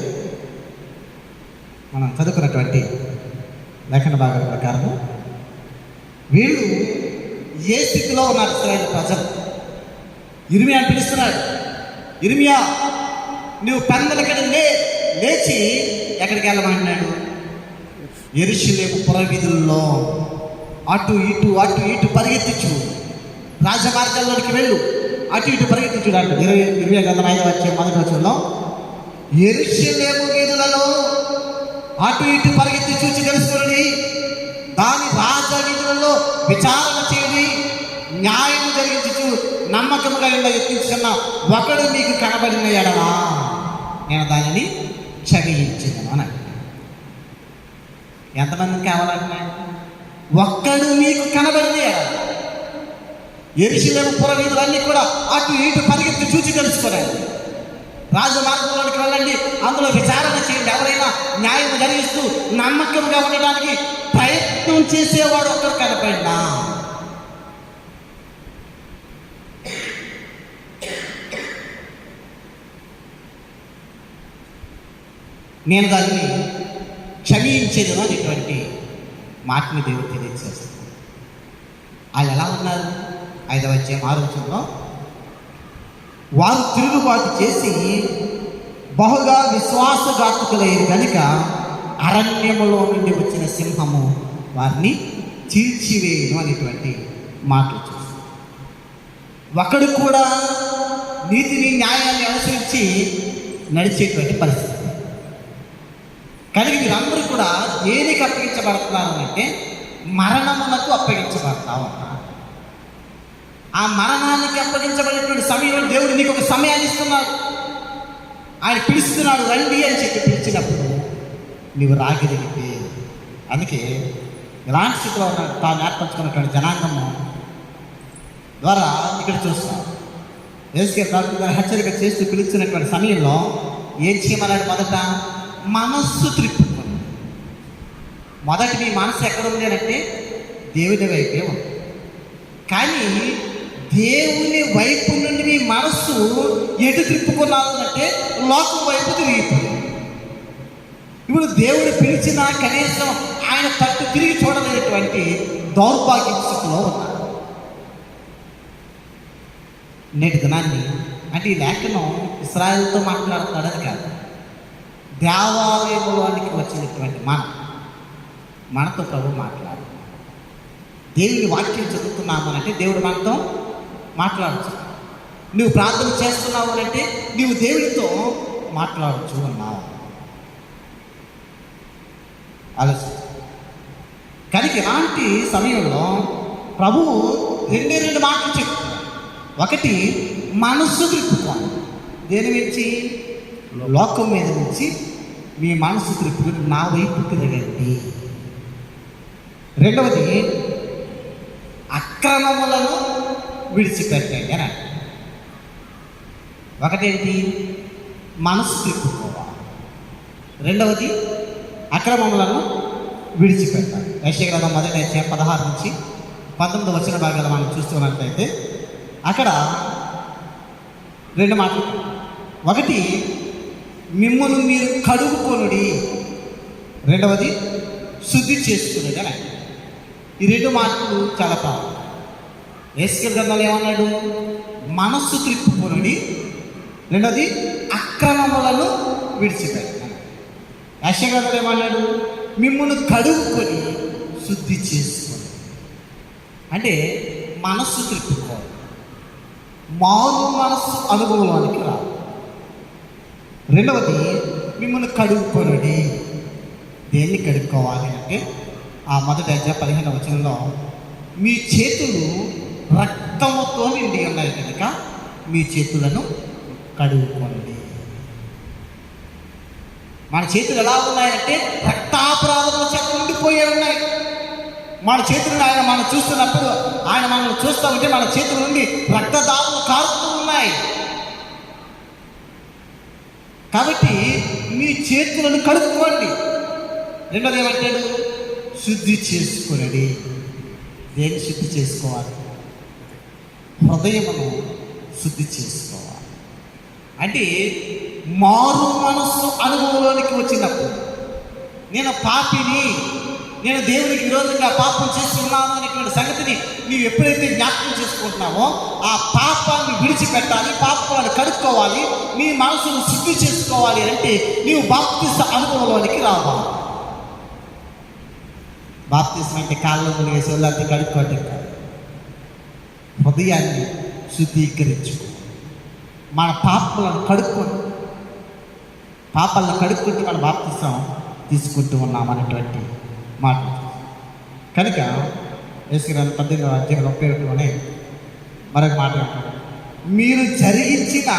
మనం చదువుకున్నటువంటి లేఖన భాగం ప్రకారము వీళ్ళు ఏ స్థితిలో ఉన్నారు ఇశ్రాయేలు ప్రజలు. ఇర్మియా అని పిలుస్తున్నాడు. ఇర్మియా, నువ్వు పెందలకడ లేచి ఎక్కడికి వెళ్ళమంటున్నాడు? యెరూషలేము పురవీధుల్లో అటు ఇటు పరిగెత్తించు, రాజమార్గాల్లోనికి వెళ్ళు, అటు ఇటు పరిగెత్తించుడు అంటాడు. 20 గ్రంథం 5వ అధ్యాయం 1వ వచనంలో యెరూషలేము వీధులలో అటు ఇటు పరిగెత్తి చూచి తెలుసుకుని దాని రాజ వీధులలో విచారణ చేయండి, న్యాయం జరిగించు, నమ్మకముగా ఎత్తించుకున్న ఒకడు మీకు కనబడిన ఎడలా నేను దానిని క్షమించను అని. ఎంతమందికి కావాలంటున్నాడు? ఒక్కడు మీకు కనబడిన ఎడల. యెరూషలేము పురవీధులన్నీ కూడా అటు ఇటు పరిగెత్తి చూచి తెలుసుకోరండి, రాజమార్గంలోనికి వెళ్ళండి, అందులో విచారణ చేయండి. ఎవరైనా న్యాయం జరిగిస్తూ నమ్మకంగా ఉండడానికి ప్రయత్నం చేసేవాడు ఒక్కడు కనపడినా నేను దాన్ని క్షమించేది అనేటువంటి మాటని దేవుడు తెలియజేస్తాను. వాళ్ళు ఎలా ఉన్నారు? 5వ అధ్యాయం 6వ వచనంలో వారు తిరుగుబాటు చేసి బహుగా విశ్వాసఘాతకులైన కనుక అరణ్యములో నుండి వచ్చిన సింహము వారిని చీల్చివేయను అనేటువంటి మాటలు చూస్తాం. ఒకడు కూడా నీతిని న్యాయాన్ని అనుసరించి నడిచేటువంటి పరిస్థితి. కానీ మీరందరూ కూడా దేనికి అప్పగించబడుతున్నారు అంటే మరణమునకు అప్పగించబడతా ఉన్నారు. ఆ మరణానికి అప్పగించబడినటువంటి సమయంలో దేవుడు నీకు ఒక సమయాన్ని ఇస్తున్నాడు. ఆయన పిలుస్తున్నాడు, రండి అని చెప్పి పిలిచినప్పుడు నీవు రాగలిగితే. అందుకే ఇలాంటి స్థితిలో ఉన్న తాను ఏర్పరచుకున్నటువంటి జనాంగము ద్వారా ఇక్కడ చూస్తాం. యేసుక్రీస్తు హెచ్చరిక చేస్తూ పిలుస్తున్నటువంటి సమయంలో ఏం చేయమన్నాడు? మొదట మనస్సు త్రిప్పుకోండి. మొదటి మీ మనసు ఎక్కడ ఉంది అంటే దేవుని వైపే ఉంది. కానీ దేవుని వైపు నుండి మీ మనస్సు ఎటు త్రిప్పుకున్నావు అంటే లోకం వైపు తిరిగిపోయింది. ఇప్పుడు దేవుడు పిలిచినా కనీసం ఆయన తట్టు తిరిగి చూడలేనటువంటి దౌర్భాగ్య స్థితిలో ఉన్నారు. నేటి దినాన్ని అంటే ఈ లేఖనం ఇశ్రాయేలుతో మాట్లాడుతున్నాడని కాదు, దేవాలయంలోనికి వచ్చినటువంటి మనతో ప్రభు మాట్లాడు. దేవుని వాక్యం చదువుతున్నాము అంటే దేవుడు మనతో మాట్లాడచ్చు. నువ్వు ప్రార్థన చేస్తున్నావు అంటే నువ్వు దేవుడితో మాట్లాడచ్చు అన్నావు. ఆలోచన. కానీ ఇలాంటి సమయంలో ప్రభువు రెండు మాటలు చెప్తున్నాడు. ఒకటి, మనస్సు త్రిప్పుకోండి. దేని నుంచి? లోకం మీద నుంచి మీ మనసు త్రిప్పుకుని నా వైపు తిరగండి. రెండవది, అక్రమములను విడిచిపెట్టండి అని. ఒకటేంటి? మనసు త్రిప్పుకోవాలి. రెండవది, అక్రమములను విడిచిపెట్టాలి. యెషయా గ్రంథం 1వ అధ్యాయం 16 నుంచి 19 వచన భాగాలు మనం చూస్తున్నట్లయితే అక్కడ 2 మాటలు. ఒకటి, మిమ్మల్ని మీరు కడుగుకొనుడి. రెండవది, శుద్ధి చేసుకునేది అని. ఈ 2 మాటలు చాలా ప్రాముఖ్యం. యేసుక్రీస్తు గ్రంథంలో ఏమన్నాడు? మనస్సు త్రిప్పుకొనుడి. రెండవది, అక్రమములను విడిచిపెట్టాను. యెషయా ఏమన్నాడు? మిమ్మల్ని కడుగుకొని శుద్ధి చేసుకోండి. అంటే మనస్సు త్రిప్పుకోవాలి, మారు మనస్సు అనుభవంలోనికి రావాలి. రెండవది, మిమ్మల్ని కడుక్కొనడి. దేన్ని కడుక్కోవాలి అంటే ఆ మొదటి అధ్యాయం 15వ వచనంలో మీ చేతులు రక్తముతో నిండి ఉన్నాయి కనుక మీ చేతులను కడుక్కోండి. మన చేతులు ఎలా ఉన్నాయంటే రక్తాపరాధముల చేత నిండిపోయి ఉన్నాయి. మన చేతులను ఆయన మనం చూస్తున్నప్పుడు, ఆయన మనల్ని చూస్తూ ఉంటే మన చేతుల నుండి రక్తదారులు కారుతూ ఉన్నాయి. కాబట్టి మీ చేతులను కడుక్కోండి. రెండోది ఏమంటాడు? శుద్ధి చేసుకునండి. దేన్ని శుద్ధి చేసుకోవాలి? హృదయమును శుద్ధి చేసుకోవాలి. అంటే మారు మనస్సు అనుభవంలోనికి వచ్చినప్పుడు, నేను పాపిని, నేను దేవునికి విరోధంగా పాపం చేస్తున్నాను అనేటువంటి సంగతిని నీవు ఎప్పుడైతే జ్ఞాపకం చేసుకుంటున్నావో ఆ పాపాన్ని విడిచిపెట్టాలి, పాపాన్ని కడుక్కోవాలి, నీ మనసును శుద్ధి చేసుకోవాలి అంటే నీవు బాప్తిస్మ అనుభవంలోనికి రావాలి. బాప్తిస్మ అంటే కాళ్ళలో మునిగేసి వాళ్ళంతా కడుక్కోవటం కాదు, హృదయాన్ని శుద్ధీకరించుకో. మన పాపాలను కడుక్కొని, పాపాలను కడుక్కుంటూ మన బాప్తిస్మ తీసుకుంటూ ఉన్నాం అనేటువంటి మాట. కనుక యేసుగ్రంథం 18వ అధ్యాయం 31లోనే మరొక మాట అంటాడు, మీరు జరిగించిన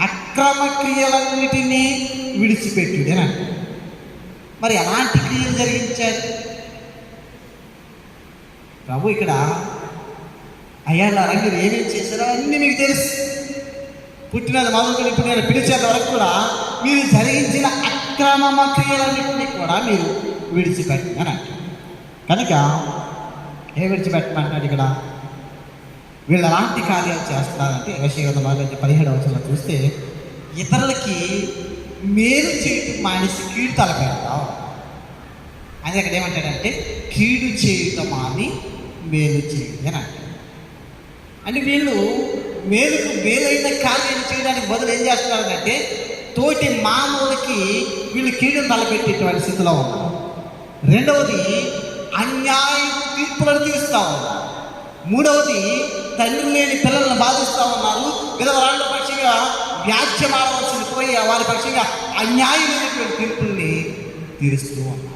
అక్రమ క్రియలన్నిటినీ విడిచిపెట్టుడి అని అంటాడు. మరి ఎలాంటి క్రియలు జరిగించారు ప్రభు? ఇక్కడ అయ్యాళ్ళారా మీరు ఏమేమి చేశారో అన్నీ మీకు తెలుసు. పుట్టినది మొదలుకొని ఇప్పుడు నేను పిలిచేంత వరకు కూడా మీరు జరిగించిన అక్రమ క్రియలన్నింటినీ కూడా మీరు విడిచిపెట్టండి అని అంటారు. కనుక ఏ విడిచిపెట్టమంటాడు ఇక్కడ? వీళ్ళు ఎలాంటి కార్యాలు చేస్తున్నారంటే యెషయా 17వ వచనంలో చూస్తే, ఇతరులకి మేలు చేయటం మానేసి కీడు తలపెడతాం. అది అక్కడ ఏమంటాడంటే కీడు చేయటం మాని మేలు చేయడం అని అంటాడు. అంటే వీళ్ళు మేలుకు మేలైన కార్యాలు చేయడానికి బదులు ఏం చేస్తున్నారంటే తోటి మానవులకి వీళ్ళు కీడును తలపెట్టేటువంటి స్థితిలో ఉన్నారు. రెండవది, అన్యాయ తీర్పులను తీరుస్తూ ఉన్నారు. మూడవది, తండ్రి లేని పిల్లలను బాధిస్తూ ఉన్నారు. విధవరాళ్ళ పక్షంగా వ్యాజ్యం ఆడవలసింది పోయి వారి పక్షంగా అన్యాయమైనటువంటి తీర్పుల్ని తీరుస్తూ ఉన్నారు.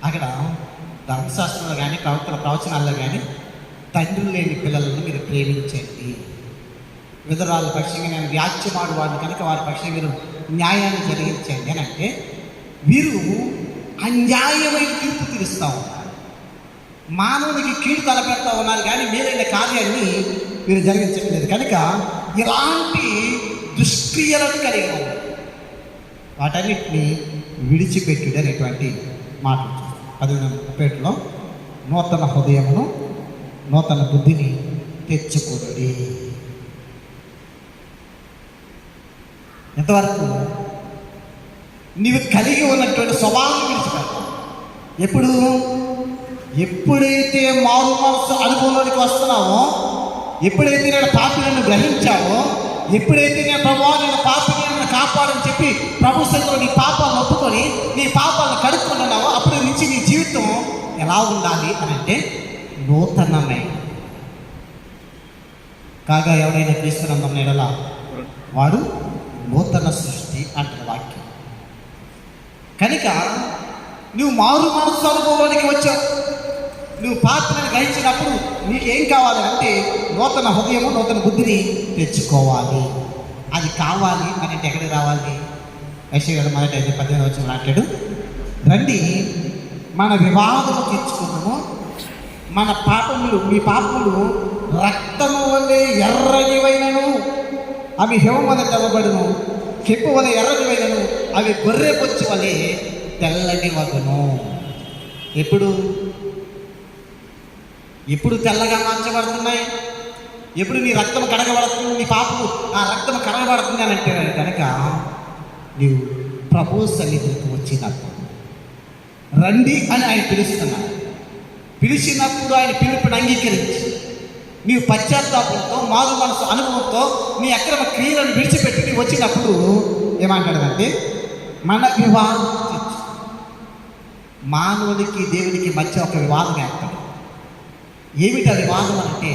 అక్కడ ధర్మశాస్త్రంలో కానీ ప్రవచనాల్లో కానీ తండ్రి లేని పిల్లలను మీరు ప్రేమించండి, విధవరాళ్ళ పక్షంగా నేను వ్యాజ్యమాడు వాడిని కనుక వారి పక్షంగా మీరు న్యాయాన్ని జరిగించండి అని అంటే వీరు అన్యాయమైన తీర్పు తీరుస్తూ ఉన్నారు. మానవునికి కీడు తలపెడతా ఉన్నారు కానీ మేలైన కార్యాన్ని వీరు జరిగించట్లేదు. కనుక ఇలాంటి దుష్క్రియలను కలిగి ఉన్నారు. వాటన్నిటిని విడిచిపెట్టుడు అనేటువంటి మాటలు చూస్తాం. 18:30లో నూతన హృదయమును నూతన బుద్ధిని తెచ్చుకోండి. ఎంతవరకు నీవు కలిగి ఉన్నటువంటి స్వభావం విడిచిపెట్టాలి. ఎప్పుడైతే మారు మనసు అనుభవంలోనికి వస్తున్నావో, ఎప్పుడైతే నేను పాపిలను గ్రహించావో, ఎప్పుడైతే నేను ప్రభువా నేను పాపిని నన్ను కాపాడని చెప్పి ప్రభు సన్నిధిలో నీ పాపాలను ఒప్పుకొని నీ పాపాలను కడుక్కుంటున్నావో, అప్పటి నుంచి నీ జీవితం ఎలా ఉండాలి అని అంటే నూతనమే కాగా ఎవరైనా క్రీస్తునందున్న ఎడల వాడు నూతన సృష్టి అంటున్న వాక్యం. కనుక నువ్వు మారు మనసు అనుభవంలోనికి వచ్చావు. నువ్వు పాత్రను గ్రహించినప్పుడు నీకేం కావాలి అంటే నూతన హృదయము నూతన బుద్ధిని తెచ్చుకోవాలి. అది కావాలి అని అంటే ఎక్కడికి రావాలి? యెషయా 1:18 వచ్చి మాట్లాడు, రండి మన వివాదము తీర్చుకుందాము, మన పాపములు మీ పాపములు రక్తము వలె ఎర్రనివైనను అవి హిమము వలె తెల్లబడును, కెంపు వలె ఎర్రనివైనను అవి గొర్రె బొచ్చు వలె తెల్లని వగును. ఎప్పుడు తెల్లగా మార్చబడుతున్నాయి? ఎప్పుడు నీ రక్తం కడగబడుతుంది, నీ పాపము ఆ రక్తం కడగబడుతుంది అని అంటే కనుక నీవు ప్రభు సన్నిధికి వచ్చినప్పుడు రండి అని ఆయన పిలుస్తున్నాడు. పిలిచినప్పుడు ఆయన పిలుపుని అంగీకరించి నీవు పశ్చాత్తాపంతో మారు మనసు అనుభవంతో నీ అక్రమ క్రియలను విడిచిపెట్టి నీవు వచ్చినప్పుడు ఏమంటాడంటే మన వివాదం మానవుడికి దేవుడికి మధ్య ఒక వివాదం ఏర్పడింది. ఏమిటి ఆ వివాదం అంటే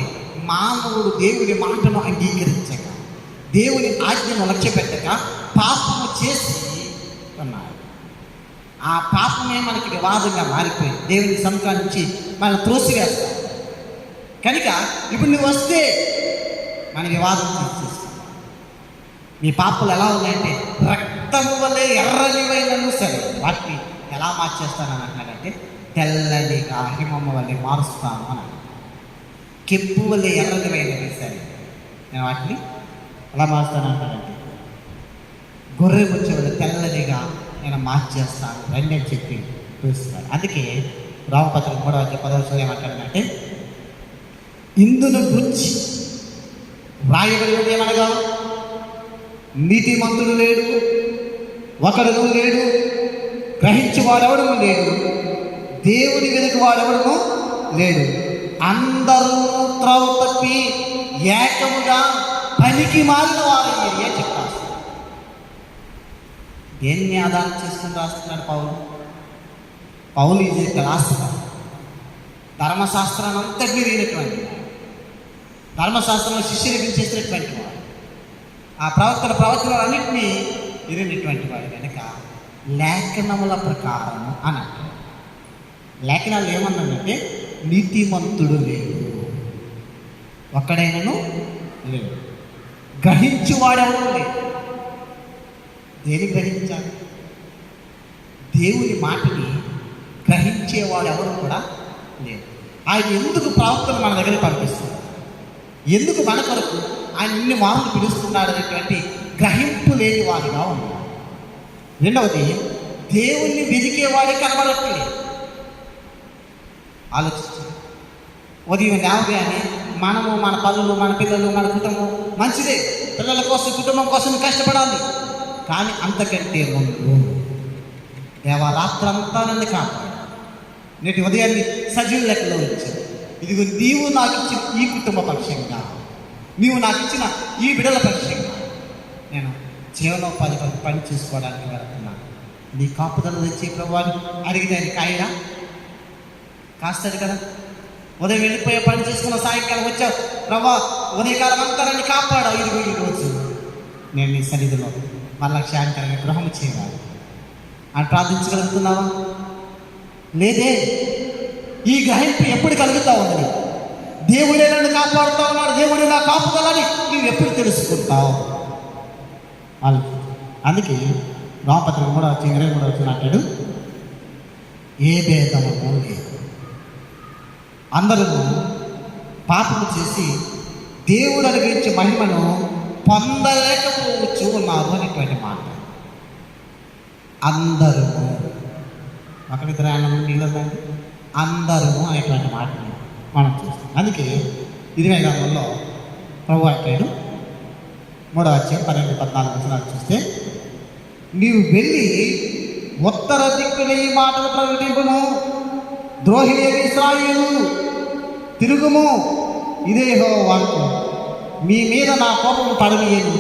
మానవుడు దేవుడి మాటను అంగీకరించక దేవుని ఆజ్ఞను లక్ష్య పెట్టక పాపము చేసి ఉన్నాడు. ఆ పాపమే మనకి వివాదంగా మారిపోయింది. దేవుని సముఖం నుంచి మనం త్రోసివేస్తాం. కనుక ఇప్పుడు నువ్వు వస్తే మన వివాదం తీసేస్తాం. మీ పాపలు ఎలా ఉన్నాయంటే రక్తము వల్లే ఎర్రనివైనను సరే వాటిని ఎలా మార్చేస్తానని అంటున్నాడంటే తెల్లనిగా హిమమ్మ వల్లే మారుస్తాను అని. కెంపు వల్లే ఎర్రనివైనవి సరే నేను వాటిని ఎలా మారుస్తానంటానంటే గొర్రె ముచ్చ వల్ల తెల్లనిగా నేను మార్చేస్తాను రండి అని చెప్పి చూస్తున్నాడు. అందుకే రామపత్రిక 3:10 ఏమంటాడంటే ఇందును గురించి వ్రాయబడి ఏమనగా నీతిమంతుడు లేడు, ఒకడును లేడు, గ్రహించువాడెవడము లేడు, దేవుని వెనుకవాడెవడము లేడు, అందరూ త్రోవ తప్పి ఏకముగా పనికి మారిన వారయ్యారు అని చెప్తారు. దేన్ని ఆధారం చేసుకుని రాస్తున్నాడు పౌలు ఇది ఫిలాసఫర్. ధర్మశాస్త్రాన్ని అంతా మీరినటువంటి ధర్మశాస్త్రంలో శిష్యులు చేసినటువంటి వాడు, ఆ ప్రవచనాలన్నింటినీ ఎరిగినటువంటి వాడు కనుక లేఖనముల ప్రకారం అని అంటారు. లేఖనాలు ఏమన్నాడంటే నీతిమంతుడు లేడు, ఒక్కడైనను లేడు, గ్రహించువాడెవడూ లేడు. దేని గ్రహించాలి? దేవుని మాటని గ్రహించేవాడు ఎవరు కూడా లేదు. ఆయన ఎందుకు ప్రవక్తలు మన దగ్గర పంపిస్తున్నాడు, ఎందుకు మన కొరకు ఆయన ఇన్ని మార్పులు పిలుస్తున్నాడు అనేటువంటి గ్రహింపు లేని వాడిగా ఉన్నాడు. రెండవది, దేవుణ్ణి వెదికేవాడే కనబడట్లేదు. ఆలోచించాలి. ఉదయం లేవగానే మనము మన పనులు మన పిల్లలు మన కుటుంబం మంచిదే, పిల్లల కోసం కుటుంబం కోసం కష్టపడాలి. కానీ అంతకంటే ముందు దేవరాత్రంతా నన్ను కాపాడు, నేటి ఉదయాన్ని సజీవ లెక్కలో ఉంచాను. ఇదిగో నీవు నాకు ఇచ్చిన ఈ కుటుంబ పక్షంగా, నీవు నాకు ఇచ్చిన ఈ బిడ్డల పక్షంగా నేను జీవనోపాధి పని చేసుకోవడానికి వెళ్తున్నాను. నీ కాపుదల తెచ్చి ప్రభువాన్ని అడిగితే ఆయన కాయడా కాస్తాడు కదా. ఉదయం వెళ్ళిపోయే పని చేసుకున్న సాయంకాలం వచ్చావు, ప్రభా ఉదయకాలం అంతా నన్ను కాపాడావు, ఇదిగో ఈరోజు నేను నీ సన్నిధిలో మళ్ళా శాంకరంగా గృహం చేయాలి అని ప్రార్థించగలుగుతున్నావా? లేదే. ఈ గ్రహింపు ఎప్పుడు కలుగుతా ఉంది? దేవుడే నన్ను కాపాడుతా ఉన్నాడు, దేవుడే నా కాపుదలని నువ్వు ఎప్పుడు తెలుసుకుంటావు? అందుకే రామపత్రిక 3:23 అంటాడు, ఏ భేదము లేదు, అందరూ పాపము చేసి దేవుడు అనుగ్రహించే మహిమను పొందలేకపోవచ్చు ఉన్నారు అనేటువంటి మాట. అందరూ అక్కడికి రాయడం నీళ్ళండి, అందరూ అనేటువంటి మాటని మనం చూస్తాం. అందుకే 20 గ్రంథంలో ప్రభు అంటాడు 3:12-14 చూస్తే, నీవు వెళ్ళి ఉత్తర దిక్కున ఈ మాటలు ప్రకటింపుము, ద్రోహి ఇశ్రాయేలు తిరుగుము, ఇదే యెహోవా వాక్కు, మీ మీద నా కోపం పడనీయను,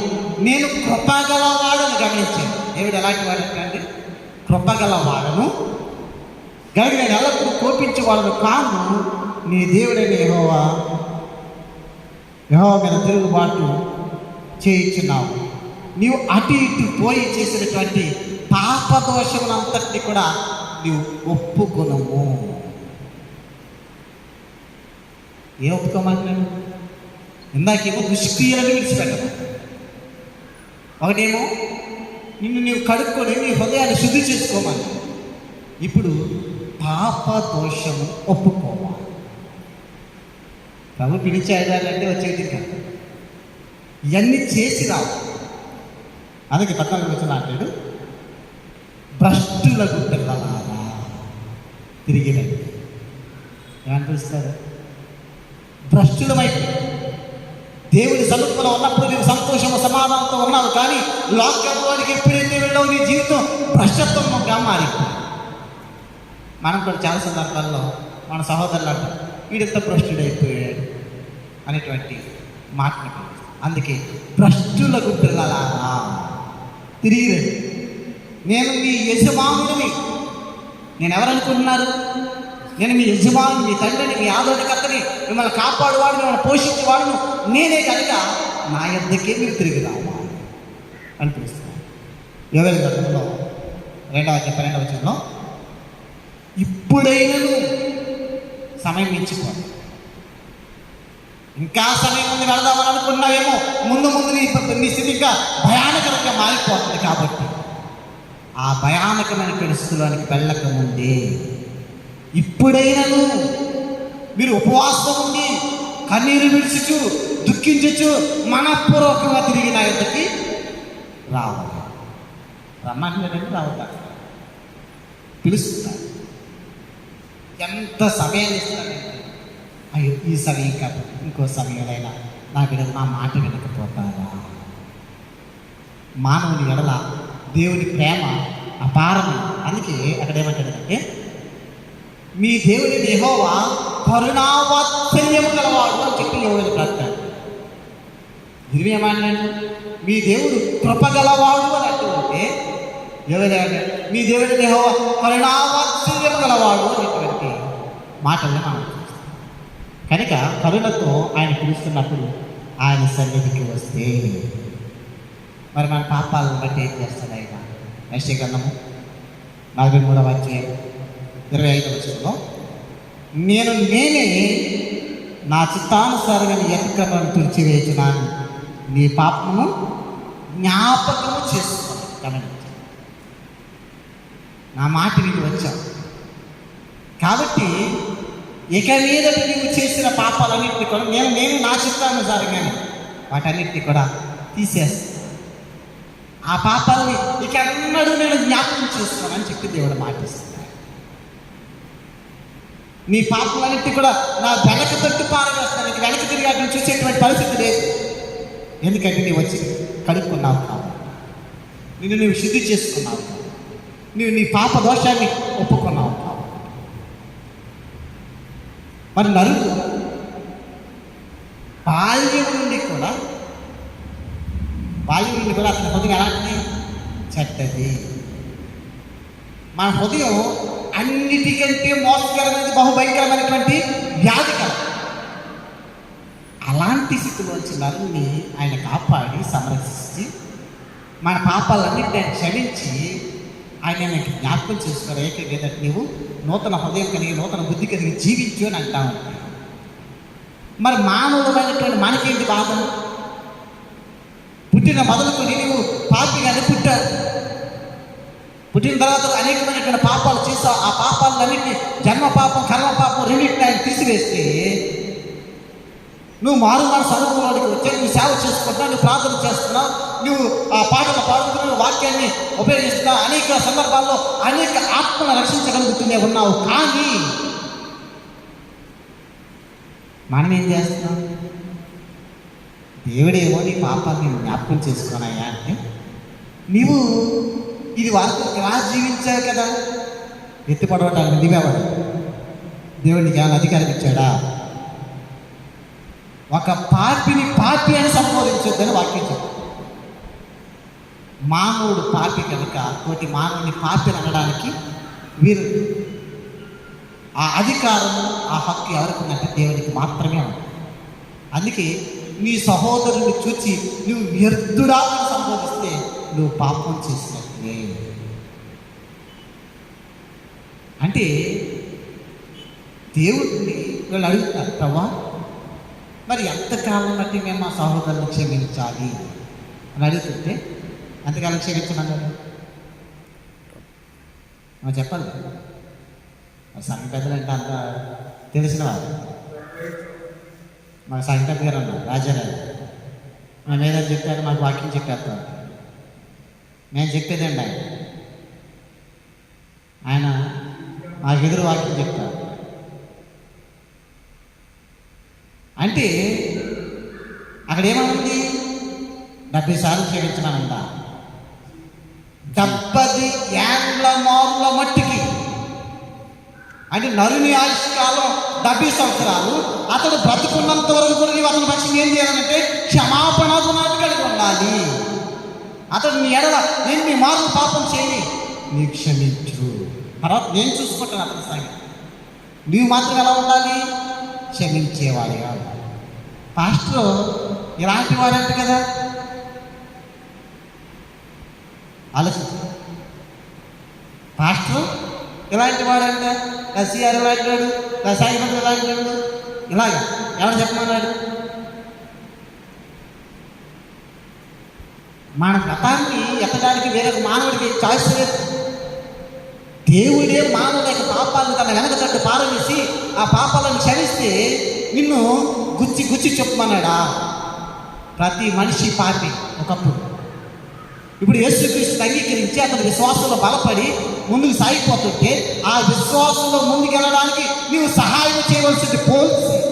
నేను కృపగలవాడని గమనించాను. దేవుడు ఎలాంటి వాడు అంటే కృపగలవాడను కనుక నేను ఎల్లప్పుడూ కోపించేవాడను కాను. నీ దేవుడైన యెహోవా మీద తిరుగుబాటు చేయించున్నావు. నీవు అటు ఇటు పోయి చేసినటువంటి పాపదోషములంతటినీ కూడా నీవు ఒప్పుకొనము. ఏ ఒప్పుకోమంటున్నాను? ఇందాకేమో దుష్క్రియలను విడిచిపెట్టము, ఒకటేమో నిన్ను నీవు కడుక్కొని నీ హృదయాన్ని శుద్ధి చేసుకోమని. ఇప్పుడు పాప దోషము ఒప్పుకోవాలి. ప్రభు పిలిచాడంటే వచ్చేది కాదు, ఇవన్నీ చేసి రావు. అందుకే 14 అంటాడు, భ్రష్టులకు పిల్లలారా తిరిగి రండి. ఏమని పిలుస్తారు? భ్రష్టులమైపోయి దేవుని సముఖంలో ఉన్నప్పుడు నీవు సంతోషము సమాధానంతో ఉన్నావు, కానీ లోకంలోనికి ఎప్పుడైతే వెళ్ళావు నీ జీవితం భ్రష్టత్వంగా మారిపోయింది. మనం కూడా చాలా సందర్భాల్లో మన సహోదరులు అంటారు, వీడింత భ్రష్టుడైపోయాడు అనేటువంటి మాటను పిలుస్తాం. అందుకే భ్రష్టులకు పిల్లలారా తిరిగి రండి, నేను మీ యజమానుడిని. నేను ఎవరనుకుంటున్నారు? నేను మీ యజమాని, మీ తండ్రిని, మీ ఆదోనికర్తని, మిమ్మల్ని కాపాడువాడు, మిమ్మల్ని పోషించేవాడును నేనే కనుక నా యొద్దకే మీరు తిరిగి రావాలి అని పిలుస్తున్నాను. యోవేలు గ్రంథంలో 2వ వచనంలో ఇప్పుడైనను సమయం మించిపోదు, ఇంకా సమయం ముందు వెళదామని అనుకున్నావేమో, ముందు నీ స్థితి ఇంకా భయానకరంగా మారిపోతుంది. కాబట్టి ఆ భయానకమైన పరిస్థితుల్లోనికి వెళ్ళక ముందే ఇప్పుడైనను మీరు ఉపవాసం ఉండి కన్నీరు విడిచుచు దుఃఖించచ్చు మనపూర్వకంగా తిరిగి నా యొద్దకి రావాలి. రమ్మంటే రావద్దు, పిలుస్తున్నారు. ఎంత సమయం ఇస్తారంటే, అయ్యో ఈ సమయం కాబట్టి ఇంకో సమయంలో నా బిడ్డలు నా మాట వినకపోతారా? మానవుని ఎడల దేవుని ప్రేమ అపారమైన. అందుకే అక్కడ ఏమంటాడంటే, మీ దేవుని యెహోవా కరుణావాత్సల్యము గలవాడు అని చెప్పి ఎవరు ప్రార్థన. ఏమన్నాడు? మీ దేవుడు కృపగలవాడు అని అంటుంటే ఎవరు? మీ దేవుని యెహోవా కరుణావాత్సల్యము గలవాడు అనేటువంటి మాటల్ని మనం చూస్తాం. కనుక కరుణతో ఆయన పిలుస్తున్నప్పుడు ఆయన సన్నిధికి వస్తే మరి మన పాపాలను బట్టి ఏం చేస్తాడు ఆయన? యెషయా గ్రంథము 43వ అధ్యాయం 25వ వచనంలో, నేనే నా చిత్తానుసారమైన అతిక్రమలను తుడిచివేసినాను, నీ పాపమును జ్ఞాపకము చేసుకోవాలి. గమనించాను, నా మాట నీకు వచ్చావు కాబట్టి ఇక మీద నీవు చేసిన పాపాలన్నింటినీ కూడా నేను నా చిత్తానుసారంగానే వాటన్నిటిని కూడా తీసేస్తాను. ఆ పాపాలని ఇక ఎన్నడూ నేను జ్ఞాపకం చేసుకోనని చెప్పి దేవుడు మాటిస్తున్నాడు. నీ పాపాలన్నింటినీ కూడా నా వెనక తట్టు పారవేస్తాను. నీకు వెనక తిరిగి అటు చూసేటువంటి పరిస్థితి లేదు. ఎందుకంటే నీవు వచ్చి కడుక్కున్నావు కాబట్టి, నువ్వు శుద్ధి చేసుకున్నావు కాబట్టి, నువ్వు నీ పాప దోషాన్ని ఒప్పుకున్నావు కాబట్టి. మరి నరుడు బాల్యం నుండి కూడా అతని హృదయం ఎలాంటి చెడ్డది. మన హృదయం అన్నిటికంటే మోసకరమైనది, బహుభయంకరమైనటువంటి వ్యాధికరం. అలాంటి స్థితిలోంచి నరుని ఆయన కాపాడి సంరక్షించి మన పాపాలన్నింటినీ క్షమించి ఆయన ఆయనకి జ్ఞాపకం చేసుకోరు. ఏకంగా నీవు నూతన హృదయం కలిగి నూతన బుద్ధి కలిగి జీవించు అని అంటా ఉంటాను. మరి మానవుడమైనటువంటి మనకేంటి బాధ? పుట్టిన మొదలుకొని నీవు పాపిగానే పుట్టావు. పుట్టిన తర్వాత అనేకమైనటువంటి పాపాలు చేస్తావు. ఆ పాపాలన్నింటినీ, జన్మ పాపం కర్మ పాపం రెండింటిని ఆయన తీసివేస్తే నువ్వు మారు అనుభవంలోకి వచ్చి నువ్వు సేవ చేసుకుంటున్నావు, నువ్వు ప్రార్థన చేస్తున్నావు, నువ్వు ఆ పాటలు పాడుతున్నావు, వాక్యాన్ని ఉపయోగిస్తున్నావు, అనేక సందర్భాల్లో అనేక ఆత్మను రక్షించగలుగుతూనే ఉన్నావు. కానీ మనం ఏం చేస్తున్నాం? దేవుడేమో నీ పాపాన్ని జ్ఞాపకం చేసుకున్నాయా అంటే, నీవు ఇది వరకు ఎలా జీవించావు కదా, ఎత్తిపడవటానికి దిగేవాడు. దేవుడికి ఏమైనా అధికారం ఇచ్చాడా? ఒక పాపిని పాపి అని సంబోధించొద్దని వాక్యం చెప్తాడు. మానవుడు పాపి కనుక తోటి మానవుని పాపి అనడానికి వీరు ఆ అధికారము, ఆ హక్కు ఎవరికి ఉందంటే దేవునికి మాత్రమే ఉంది. అందుకే నీ సహోదరుని చూచి నువ్వు వ్యర్థుడా అని సంబోధిస్తే నువ్వు పాపం చేసినట్లే. అంటే దేవుడిని వీళ్ళు అడుగుతారు, ప్రభా మరి ఎంతకాలం బట్టి మేము మా సహోదరుని క్షమించాలి అని అడుగుతుంటే ఎంతకాలం క్షమించమన్నారు? మనం చెప్పాలి. సంఘ పెద్దలు అంటే అంత తెలిసిన వారు. మా సంఘ పెద్ద గారు అన్నారు, రాజారావు, మేము ఏదైనా చెప్పారు, మాకు వాక్యం చెప్పేస్తాం. మేము చెప్పేదండి ఆయన మాకు ఎదురు వాక్యం చెప్తారు. అంటే అక్కడ ఏమనుంది? 70 సార్లు క్షమించమనందా? 70 ఏండ్ల మార్ల మట్టికి అంటే నరుని ఆయుష్కాలం 70 సంవత్సరాలు. అతడు బ్రతుకున్నంత వరకు కూడా నీవు అతని పక్షం ఏం చేయాలంటే క్షమాపణ గుణాన్ని కలిగి ఉండాలి. అతడు నీ ఎడల ఎన్ని మార్లు పాపం చేయని నీ క్షమించు, తర్వాత నేను చూసుకుంటాను అతని సంగతి. నీవు మాత్రం ఎలా ఉండాలి? క్షమించేవాడిగా. పాస్టర్ ఇలాంటి వాడంట కదా, ఆలోచించు. పాస్టర్ ఇలాంటి వాడంట, సిఆర్ ఇలాంటి వాడు, సాయిబాబు ఇలాంటి వాడు, ఇలాగా ఎవరు చెప్పమన్నాడు? మన గతాన్ని ఎత్తడానికి వేరే మానవుడికి చాయిస్ లేదు. దేవుడే మానవుడి యొక్క పాపాలను తన వెనక తట్టు పారవేసి ఆ పాపాలను క్షమిస్తే నిన్ను గుచ్చి గుచ్చి చెప్పమన్నాడా? ప్రతి మనిషి పాపి ఒకప్పుడు. ఇప్పుడు యేసుక్రీస్తుని అంగీకరించి అతని విశ్వాసంలో బలపడి ముందుకు సాగిపోతుంటే ఆ విశ్వాసంలో ముందుకు వెళ్ళడానికి నీవు సహాయం చేయవలసింది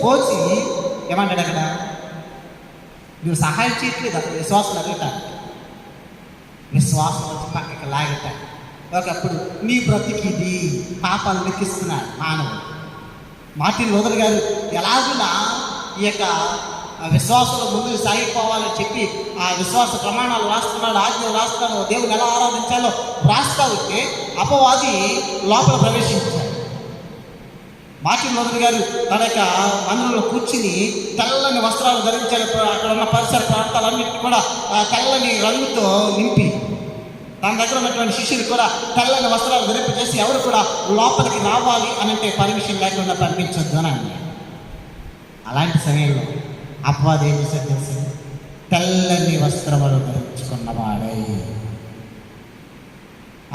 పోల్చి ఏమంటాడు అక్కడ? నువ్వు సహాయం చేయట్లేదు అతను విశ్వాసం అడగటానికి, విశ్వాసం వచ్చి పక్కకి లాగటానికి. ఒకప్పుడు నీ బ్రతికిది పాపాలు లెక్కిస్తున్నాడు మానవుడు. మార్టిన్ లూథర్ గారు ఎలాగునా ఈ యొక్క విశ్వాసంలో ముందుకు సాగిపోవాలని చెప్పి ఆ విశ్వాస ప్రమాణాలు రాస్తున్నాడు, ఆజ్ఞలు రాస్తున్నాడు, దేవుని ఎలా ఆరాధించాలో రాస్తా ఉంటే అపవాది లోపల ప్రవేశించాడు. మార్టిన్ లూథర్ గారు తన యొక్క మందిరంలో కూర్చుని తెల్లని వస్త్రాలు ధరించాడు. అక్కడ ఉన్న పరిసర ప్రాంతాలన్నింటినీ కూడా తెల్లని రంగుతో నింపి తన దగ్గర ఉన్నటువంటి శిష్యులు కూడా తెల్లని వస్త్రాలు ధరింపజేసి ఎవరు కూడా లోపలికి రావాలి అని అంటే పర్మిషన్ లేకుండా పంపించొద్దు అని అన్నాడు. అలాంటి సమయంలో అపవాది ఏం చేశాడు తెలుసు? తెల్లని వస్త్రములు ధరించుకున్నవాడే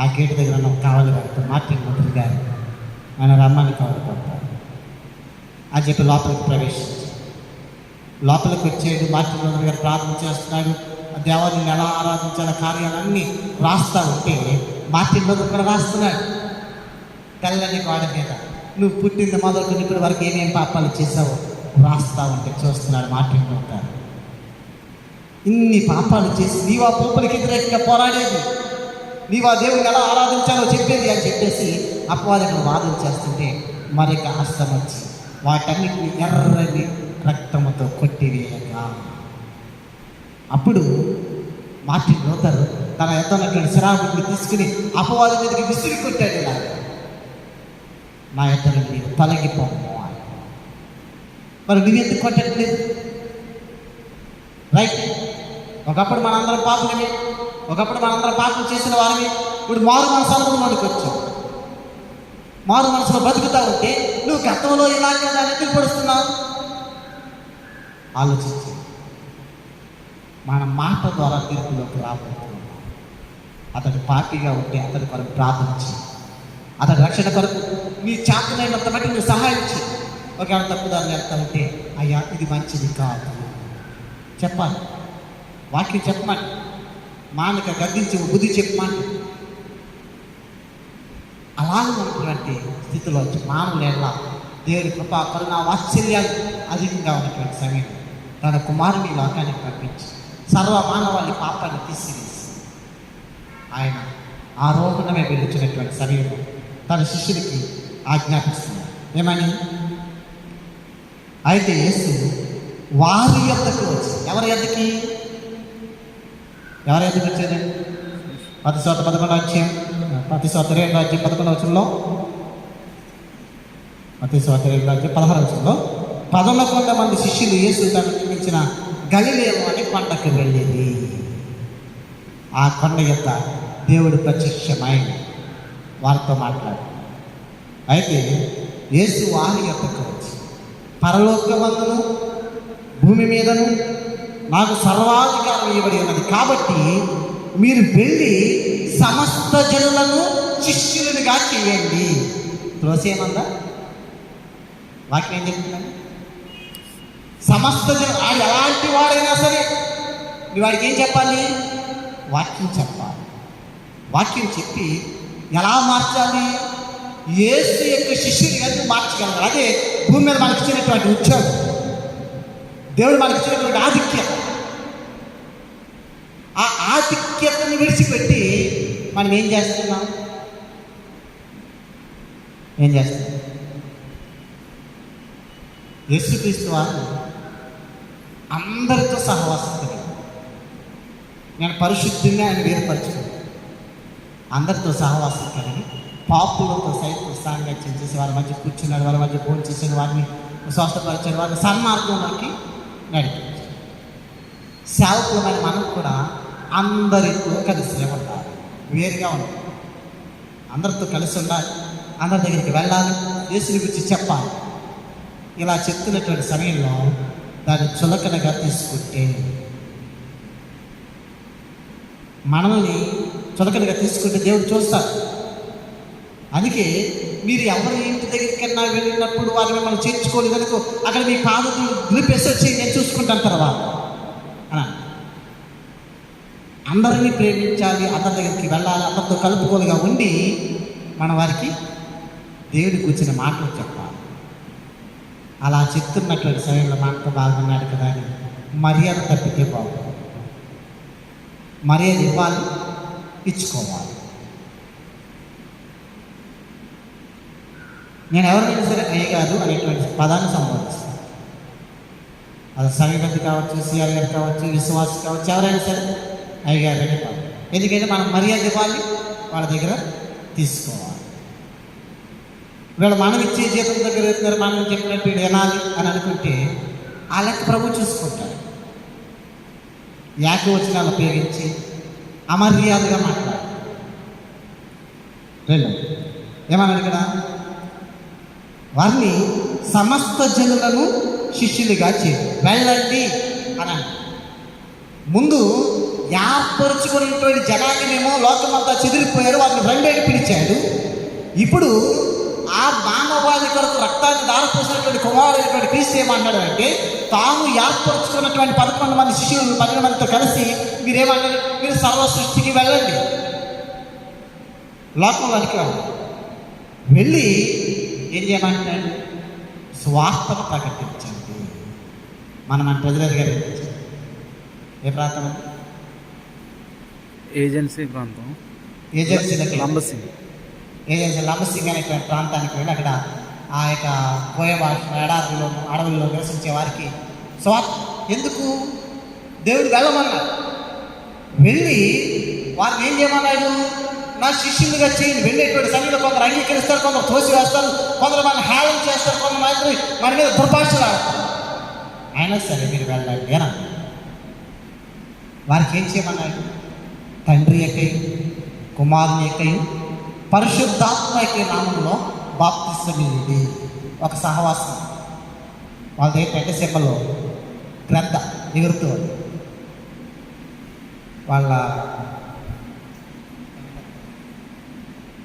ఆ గేటు దగ్గర ఉన్న కావాలి పడతాడు. మార్టిన్ లూథర్ గారు ఆయన రమ్మని కావాలి పడతాడు అని చెప్పి లోపలికి ప్రవేశించాడు. లోపలికి వచ్చేది మార్టిన్ లూథర్ గారు ప్రార్థన చేస్తున్నాడు. దేవాన్ని ఎలా ఆరాధించాల కార్యాలన్నీ రాస్తా ఉంటే మార్టిన్ లూథర్ కూడా రాస్తున్నాడు తెల్లని గోడ మీద. నువ్వు పుట్టింది మొదలుకొని ఇప్పటి వరకు ఏమేమి పాపాలు చేసావో రాస్తా ఉంటే చూస్తున్నాడు మార్టిన్ లూథర్. ఇన్ని పాపాలు చేసి నీవు ఆ పాపాలకు వ్యతిరేకంగా పోరాడేది, నీవు ఆ దేవుని ఎలా ఆరాధించాలో చెప్పేది అని చెప్పేసి అపవాదిని వాదన చేస్తుంటే మరొక హస్తం వచ్చి వాటన్నిటిని ఎర్రని రక్తముతో కొట్టివేయగా అప్పుడు మార్టిన్ లూథర్ తన ఎద్దనటువంటి శరాబుని తీసుకుని అపవాది మీదకి విసిరి కొట్టాడు. ఇలా నా ఎద్దరు మీరు తొలగిపోము అని. మరి నువ్వెందుకు కొట్టట్లేదు? రైట్, ఒకప్పుడు మనందరం పాపులమే, ఒకప్పుడు మనందరం పాపం చేసిన వారిని. ఇప్పుడు మారు మనసు అనుభవంలోనికి వచ్చావు. మారు మనసులో బతుకుతా ఉంటే నువ్వు గతంలో ఇలాంటి దాన్ని ఎందుకు పడుస్తున్నావు? ఆలోచించి మన మాట ద్వారా తీర్పులోకి రాబోతున్నాం. అతడు పాపిగా ఉంటే అతడి కొరకు ప్రార్థించి అతడి రక్షణ కొరకు నీ చేతనైనంత బట్టి నువ్వు సహాయం చేయి. ఒకవేళ తప్పుదాన్ని వెళ్తా ఉంటే అయ్యా ఇది మంచిది కాదు చెప్పాలి, వాక్యం చెప్పమని, మానక గద్దించి బుద్ధి చెప్పమని. అలాగే ఉన్నటువంటి స్థితిలో మానవులు ఎలా దేవుని కృపా కరుణ వాత్సల్యాలు అధికంగా ఉన్నటువంటి సమయం తన కుమారుని లోకానికి పంపించి సర్వ మానవాళి పాపాన్ని తీసివేసి ఆయన ఆరోహణమే వెళ్ళిచ్చినటువంటి సమయంలో తన శిష్యుడికి ఆజ్ఞాపిస్తున్నాడు. ఏమని? అయితే యేసు వారి యొద్దకు వచ్చి, ఎవరి యొద్దకి వచ్చేది? 11 అధ్యాయం 11 వచనంలో 16 వచనంలో 11 మంది శిష్యులు యేసు తనకు చూపించిన గలిలయము అనే కొండకు వెళ్ళేది. ఆ కొండ యొక్క దేవుడు ప్రత్యక్షమై వారితో మాట్లాడు. అయితే యేసు వారి యొద్దకు వచ్చి, పరలోకమందును భూమి మీదను నాకు సర్వాధికారం ఇవ్వబడి ఉన్నది కాబట్టి మీరు వెళ్ళి సమస్త జనులను శిష్యులుగా చేయండి. త్రోసేమందా వాక్యం ఏం చెప్తున్నాను? సమస్త జనులు, ఆడు ఎలాంటి వాడైనా సరే నువ్వు వాడికి ఏం చెప్పాలి? వాక్యం చెప్పాలి. వాక్యం చెప్పి ఎలా మార్చాలి? యేసు యొక్క శిష్యుడిగా మార్చగలరు. అదే భూమి మీద మనకి ఇచ్చినటువంటి ఉద్యోగం, దేవుడు మనకి ఇచ్చినటువంటి ఆధిక్యత. ఆ ఆధిక్యతను విడిచిపెట్టి మనం ఏం చేస్తున్నాం? యేసుక్రీస్తు వారు అందరితో సహవాసం కలిగి, నేను పరిశుద్ధంగా ఆయన వేరుపరచుకున్నాను, అందరితో సహవాసం కలిగి పాపులతో సైతం సాంగత్యం చేసి వారి మధ్య కూర్చున్నాడు, వారి మధ్య భోజనం చేసిన వారిని స్వస్థపరిచిన వారిని సన్మార్గంలోకి నడిపించాడు. సేవకులమైన మనం కూడా అందరితో కలిసి ఉండాలి, వేరుగా ఉండాలి, అందరితో కలిసి ఉండాలి, అందరి దగ్గరికి వెళ్ళాలి, యేసుని గురించి చెప్పాలి. ఇలా చెప్తున్నటువంటి సమయంలో దాన్ని చులకనగా తీసుకుంటే, మనల్ని చులకనగా తీసుకుంటే దేవుడు చూస్తాడు. అందుకే మీరు ఎవరి ఇంటి దగ్గరికన్నా వెళ్ళినప్పుడు వారు మిమ్మల్ని చేర్చుకోలేదు అనుకో, అక్కడ మీ పాదతులు దులిపేసి వచ్చి నేను చూసుకుంటాను తర్వాత అలా. అందరినీ ప్రేమించాలి, అందరి దగ్గరికి వెళ్ళాలి, అందరితో కలుపుకోలుగా ఉండి మన వారికి దేవుడి కూర్చున్న మాటలు చెప్పాలి. అలా చెప్తున్నటువంటి సమయంలో మనతో బాగున్నాడు కదా అని మర్యాద తప్పితే బాగు. మర్యాద ఇవ్వాలి, ఇచ్చుకోవాలి. నేను ఎవరినైనా సరే అయ్యగారు అనేటువంటి పదాన్ని సంబోధిస్తాను. అది సమీపతి కావచ్చు, సిఆర్ గారు కావచ్చు, విశ్వాసం కావచ్చు, ఎవరైనా సరే అయ్యగారు అనే పదం. ఎందుకంటే మనం మర్యాద ఇవ్వాలి, వాళ్ళ దగ్గర తీసుకోవాలి. వీళ్ళు మనం ఇచ్చే జీతం దగ్గర వెళ్తున్నారు, మనం చెప్పినట్టు వినాలి అని అనుకుంటే ఆ లెక్క ప్రభు చూసుకుంటారు. ఏకవచనాలు ఉపయోగించి అమర్యాదగా మాట్లాడాలి. రెండు ఏమన్నాడు ఇక్కడ, వారిని సమస్త జనులను శిష్యులుగా చేయాలి, వెళ్ళండి అని. ముందు ఏర్పరుచుకున్నటువంటి జనాంగమేమో లోకమంతా చెదిరిపోయారు, వారిని రెండేళ్ళు పిలిచాడు. ఇప్పుడు ఆ మానవాళి కొరకు రక్తాన్ని దారిపోసినటువంటి కుమారుడైనటువంటి క్రీస్తు ఏమన్నాడు అంటే, తాను ఏర్పరుచుకున్నటువంటి 11 మంది శిష్యులు 12 మందితో కలిసి మీరేమన్నారు, మీరు సర్వ సృష్టికి వెళ్ళండి, లోకంలోనికి వెళ్ళి ఏం చేయమంటున్నాడు, స్వార్థను ప్రకటించండి. మన ప్రజల గారు ఏ ప్రాంతం, ఏజెన్సీ ప్రాంతం, ఏజెన్సీలకి లంబసింగ్ అనేటువంటి ప్రాంతానికి వెళ్ళి అక్కడ ఆ యొక్క కోయ భాష ఎడారుల్లో అడవుల్లో నివసించే వారికి ఎందుకు దేవుడు వెళ్ళమన్నాడు. వెళ్ళి వారిని ఏం చేయమన్నాడు, నా శిష్యులుగా చేయండి. వెళ్ళేటువంటి సమయంలో కొందరు అంగీకరిస్తారు, కొందరు తోసి వేస్తారు, కొందరు మన హేళన చేస్తారు, కొందరు మాత్రం మన మీద దుర్భాషలు ఆడతారు. అయినా సరే మీరు వెళ్ళండి అని వారికి ఏం చేయమన్నాడు, తండ్రి యొక్కై కుమారుని యొక్కై పరిశుద్ధాత్మ యొక్క నామంలో బాప్తిస్మమియ్యండి. ఒక సహవాసం వాళ్ళ దగ్గర పెద్ద సింబల్లో గ్రంథ ఎగురుతూ వాళ్ళ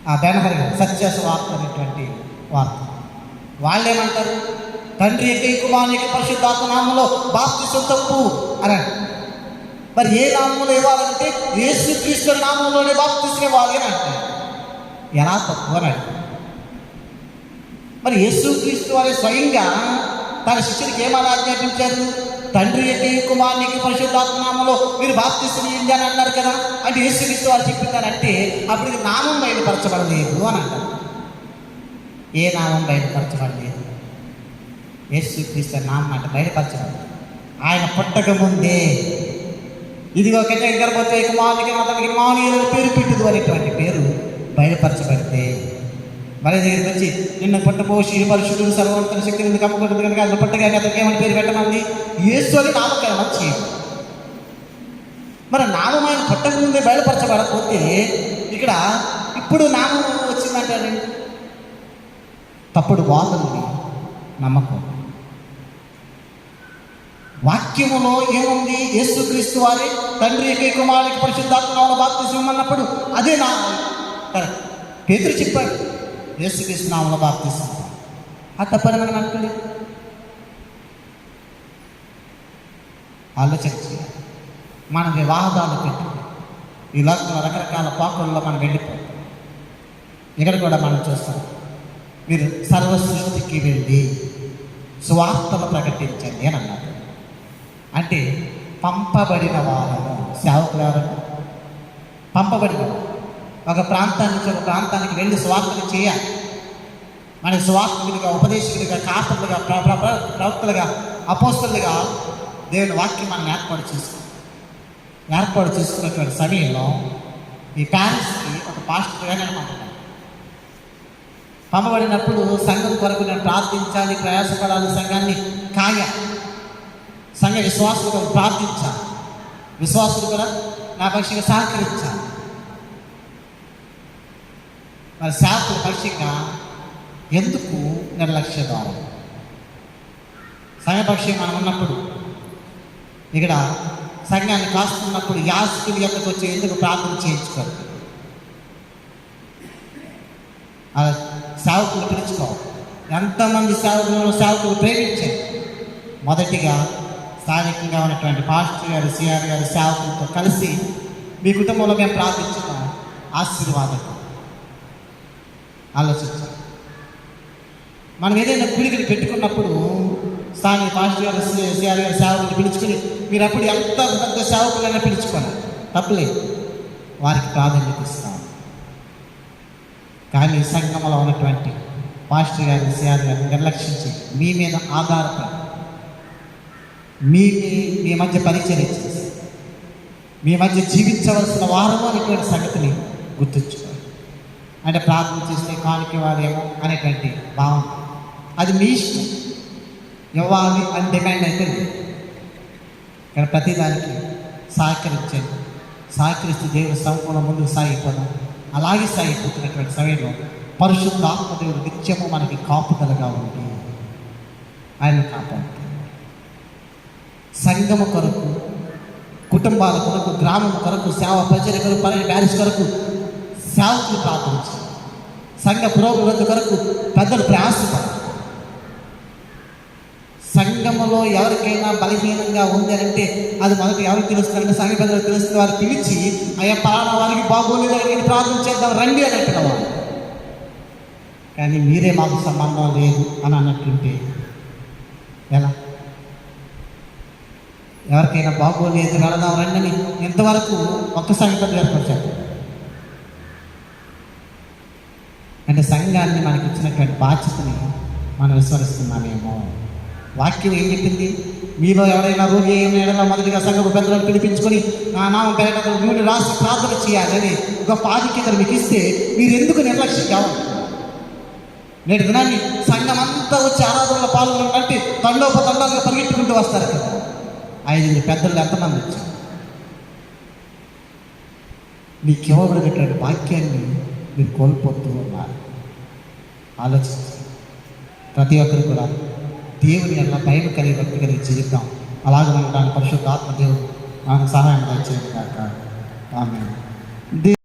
ఆ బ్యానర్ సత్యస్వార్త అనేటువంటి వార్త. వాళ్ళు ఏమంటారు, తండ్రి యొక్క కుమారుని యొక్క పరిశుద్ధాత్మ నామంలో బాప్తిసం తప్పు అని. మరి ఏ నామంలో ఇవ్వాలంటే యేసుక్రీస్తు నామంలోనే బాప్తిసం ఇవ్వాలి అని అంటారు. ఎలా తప్పు అని అడిగారు. మరి యేసుక్రీస్తు వారి స్వయంగా తన శిష్యుడికి ఏమని ఆజ్ఞాపించారు, తండ్రి యొక్క కుమారునికి పరిశుద్ధాత్మ నామంలో మీరు బాప్తిసం ఇవ్వండి అని అన్నారు కదా. అంటే యేసుక్రీస్తు వారు చెప్పిందానంటే అప్పటికి నామం బయలుపరచబడలేదు అని అంటారు. ఏ నామం బయలుపరచబడలేదు, యేసుక్రీస్తు నామం అంటే బయలుపరచబడలేదు. ఆయన పుట్టక ముందే ఇదిగో గర్భవతి కుమారునికి అతనికి మానవులకు పేరు పెట్టుదు అనేటువంటి పేరు బయలుపరచబడితే మరి దగ్గరికి వచ్చి నిన్ను పుట్టపోషి పరిశుద్ధుడు సర్వోత్తర శక్తి నుండి కప్పుకుంటుంది కనుక అతను పుట్టగానే అతనికి ఏమని పేరు పెట్టమంది, యేసు అని నామకరణం చేయాలి. మరి నామం ఆయన పుట్టక ముందే బయలుపరచబడకపోతే ఇక్కడ ఇప్పుడు నామం వచ్చిందంటారండి. తప్పుడు వాదనని నమ్మకం. వాక్యములో ఏముంది, యేసుక్రీస్తు వారి తండ్రి యొక్క కుమారునికి పరిశుద్ధాత్మలో బాప్తిసం అన్నప్పుడు అదే నా కరెక్ట్. పేతురు చెప్పాడు యేసుక్రీస్తు నామములో బాప్తిసం, ఆ తప్పని మనం అనుకోలేదు. ఆలోచన చేయాలి. మన వివాదాలు పెట్టి ఈ లోకంలో రకరకాల పాకుల్లో మనం వెళ్ళిపోతాం. ఇక్కడ కూడా మనం చూస్తాం, మీరు సర్వ సృష్టికి వెళ్ళి స్వార్థను ప్రకటించండి అని అన్నారు. అంటే పంపబడిన వారము. సేవకులు ఎవరు? పంపబడిన ఒక ప్రాంతానికి వెళ్ళి స్వార్థన చేయాలి. మనకి సువార్తికులుగా, ఉపదేశకులుగా, కాపర్లుగా, ప్రవక్తలుగా, అపోస్తలుగా దేవుని వాక్యం మనం ఏర్పాటు చేసుకున్నటువంటి సమయంలో ఈ ప్యారిస్కి ఒక పాస్టర్గా నేను పంపబడినప్పుడు సంఘం కొరకు నేను ప్రార్థించాలి, ప్రయాసపడాలి, సంఘాన్ని సంఘ విశ్వాసులు కొరకు ప్రార్థించాలి, విశ్వాసులు కూడా నా పక్షంగా సహకరించాలి. మరి సేవకుల పక్షంగా ఎందుకు నిర్లక్ష్య ద్వారా సంఘపక్షం మనం ఉన్నప్పుడు ఇక్కడ సంఘాన్ని కాస్తున్నప్పుడు యాజకుల యొక్కకు వచ్చి ఎందుకు ప్రార్థన చేయించుకోరు? సేవకులు పిలుచుకోవాలి. ఎంతమంది సేవకులు ప్రేమించారు. మొదటిగా స్థానికంగా ఉన్నటువంటి పాస్టర్ గారు, సిఆర్ గారు సేవకులతో కలిసి మీ కుటుంబంలో మేము ప్రార్థించున్నాం, ఆశీర్వాదం ఆలోచించాలి. మనం ఏదైనా కుడికిని పెట్టుకున్నప్పుడు స్థానిక పాస్టర్ గారు, సిఆర్ గారు సేవకులు పిలుచుకుని మీరు అప్పుడు ఎంత పెద్ద సేవకులైనా పిలుచుకోండి, తప్పలేదు, వారికి ప్రాధాన్యత ఇస్తాం. కానీ సంఘంలో ఉన్నటువంటి పాస్టర్ గారు, సిఆర్ గారు నిర్లక్షించి మీ మీద ఆధారపడి మీ మధ్య పరిచయం చేసి మీ మధ్య జీవించవలసిన వారము అనేటువంటి సంగతిని గుర్తుంచుకోవాలి. అంటే ప్రార్థన చేస్తే కానుక వారేమో అనేటువంటి భావం, అది మీ ఇష్టం, ఇవ్వాలి అని డిమాండ్ అయితే కానీ ప్రతిదానికి సహకరిస్తూ దేవుడు సంపూర్ణ ముందుకు సాగిపోదాం. అలాగే సాగిపోతున్నటువంటి సమయంలో పరిశుద్ధాత్మ దేవుడు నిత్యము మనకి కాపుదలగా ఉంది, ఆయన కాపాడుతుంది. సంఘము కొరకు, కుటుంబాల కొరకు, గ్రామం కొరకు, సేవ ప్రజల కొరకు, ప్యారిస్ కొరకు సేవకులు ప్రార్థించారు. సంఘ పురోగతి కొరకు పెద్దలు ప్రయాసపడారు. సంఘములో ఎవరికైనా బలహీనంగా ఉంది అంటే అది మొదటి ఎవరికి తెలుస్తుందంటే సంఘ పెద్దలు తెలుస్తుంది. వారు పిలిచి అయ్యా పలానా వారికి బాగోలేదు ప్రార్థన చేద్దాం రండి అని అంటున్నవారు. కానీ మీరే మాకు సంబంధం లేదు అని అన్నట్టుంటే ఎలా? ఎవరికైనా బాగోలేదు వెళదాం రండి అని ఇంతవరకు ఒక్క సంఘ పెద్దలు ఏర్పరిచారు. అంటే సంఘాన్ని మనకి ఇచ్చినటువంటి బాధ్యతని మనం విస్మరిస్తున్నామేమో. వాక్యం ఏం చెప్పింది? మీలో ఎవరైనా రోగి ఏమైనా మొదటిగా సంఘపు పెద్దలను పిలిపించుకొని నా నామం పేరట నూనె రాసి ప్రార్థన చేయాలని గొప్ప ఆధిక్యతలు మీకు ఇస్తే మీరు ఎందుకు నిర్లక్ష్యం కావాలి? నేటి దినాన్ని సంఘం అంతా వచ్చి ఆరాధనలో పాల్గొనంటే తండోపతండాలుగా పరిగెట్టుకుంటూ వస్తారు కదా. 5 పెద్దలు ఎంతమంది వచ్చారు? మీకు ఇవ్వబడినటువంటి వాక్యాన్ని మీరు కోల్పోతూ ఉన్నారు. ఆలోచించి ప్రతి ఒక్కరు కూడా దేవుని ఎలా భయం కలిగి భక్తి కలిగి జీవితాం. అలాగే మనం దాని పరిశుద్ధాత్మ దేవుడు మనకు సహాయం చేయడం కాక ఆమేన్.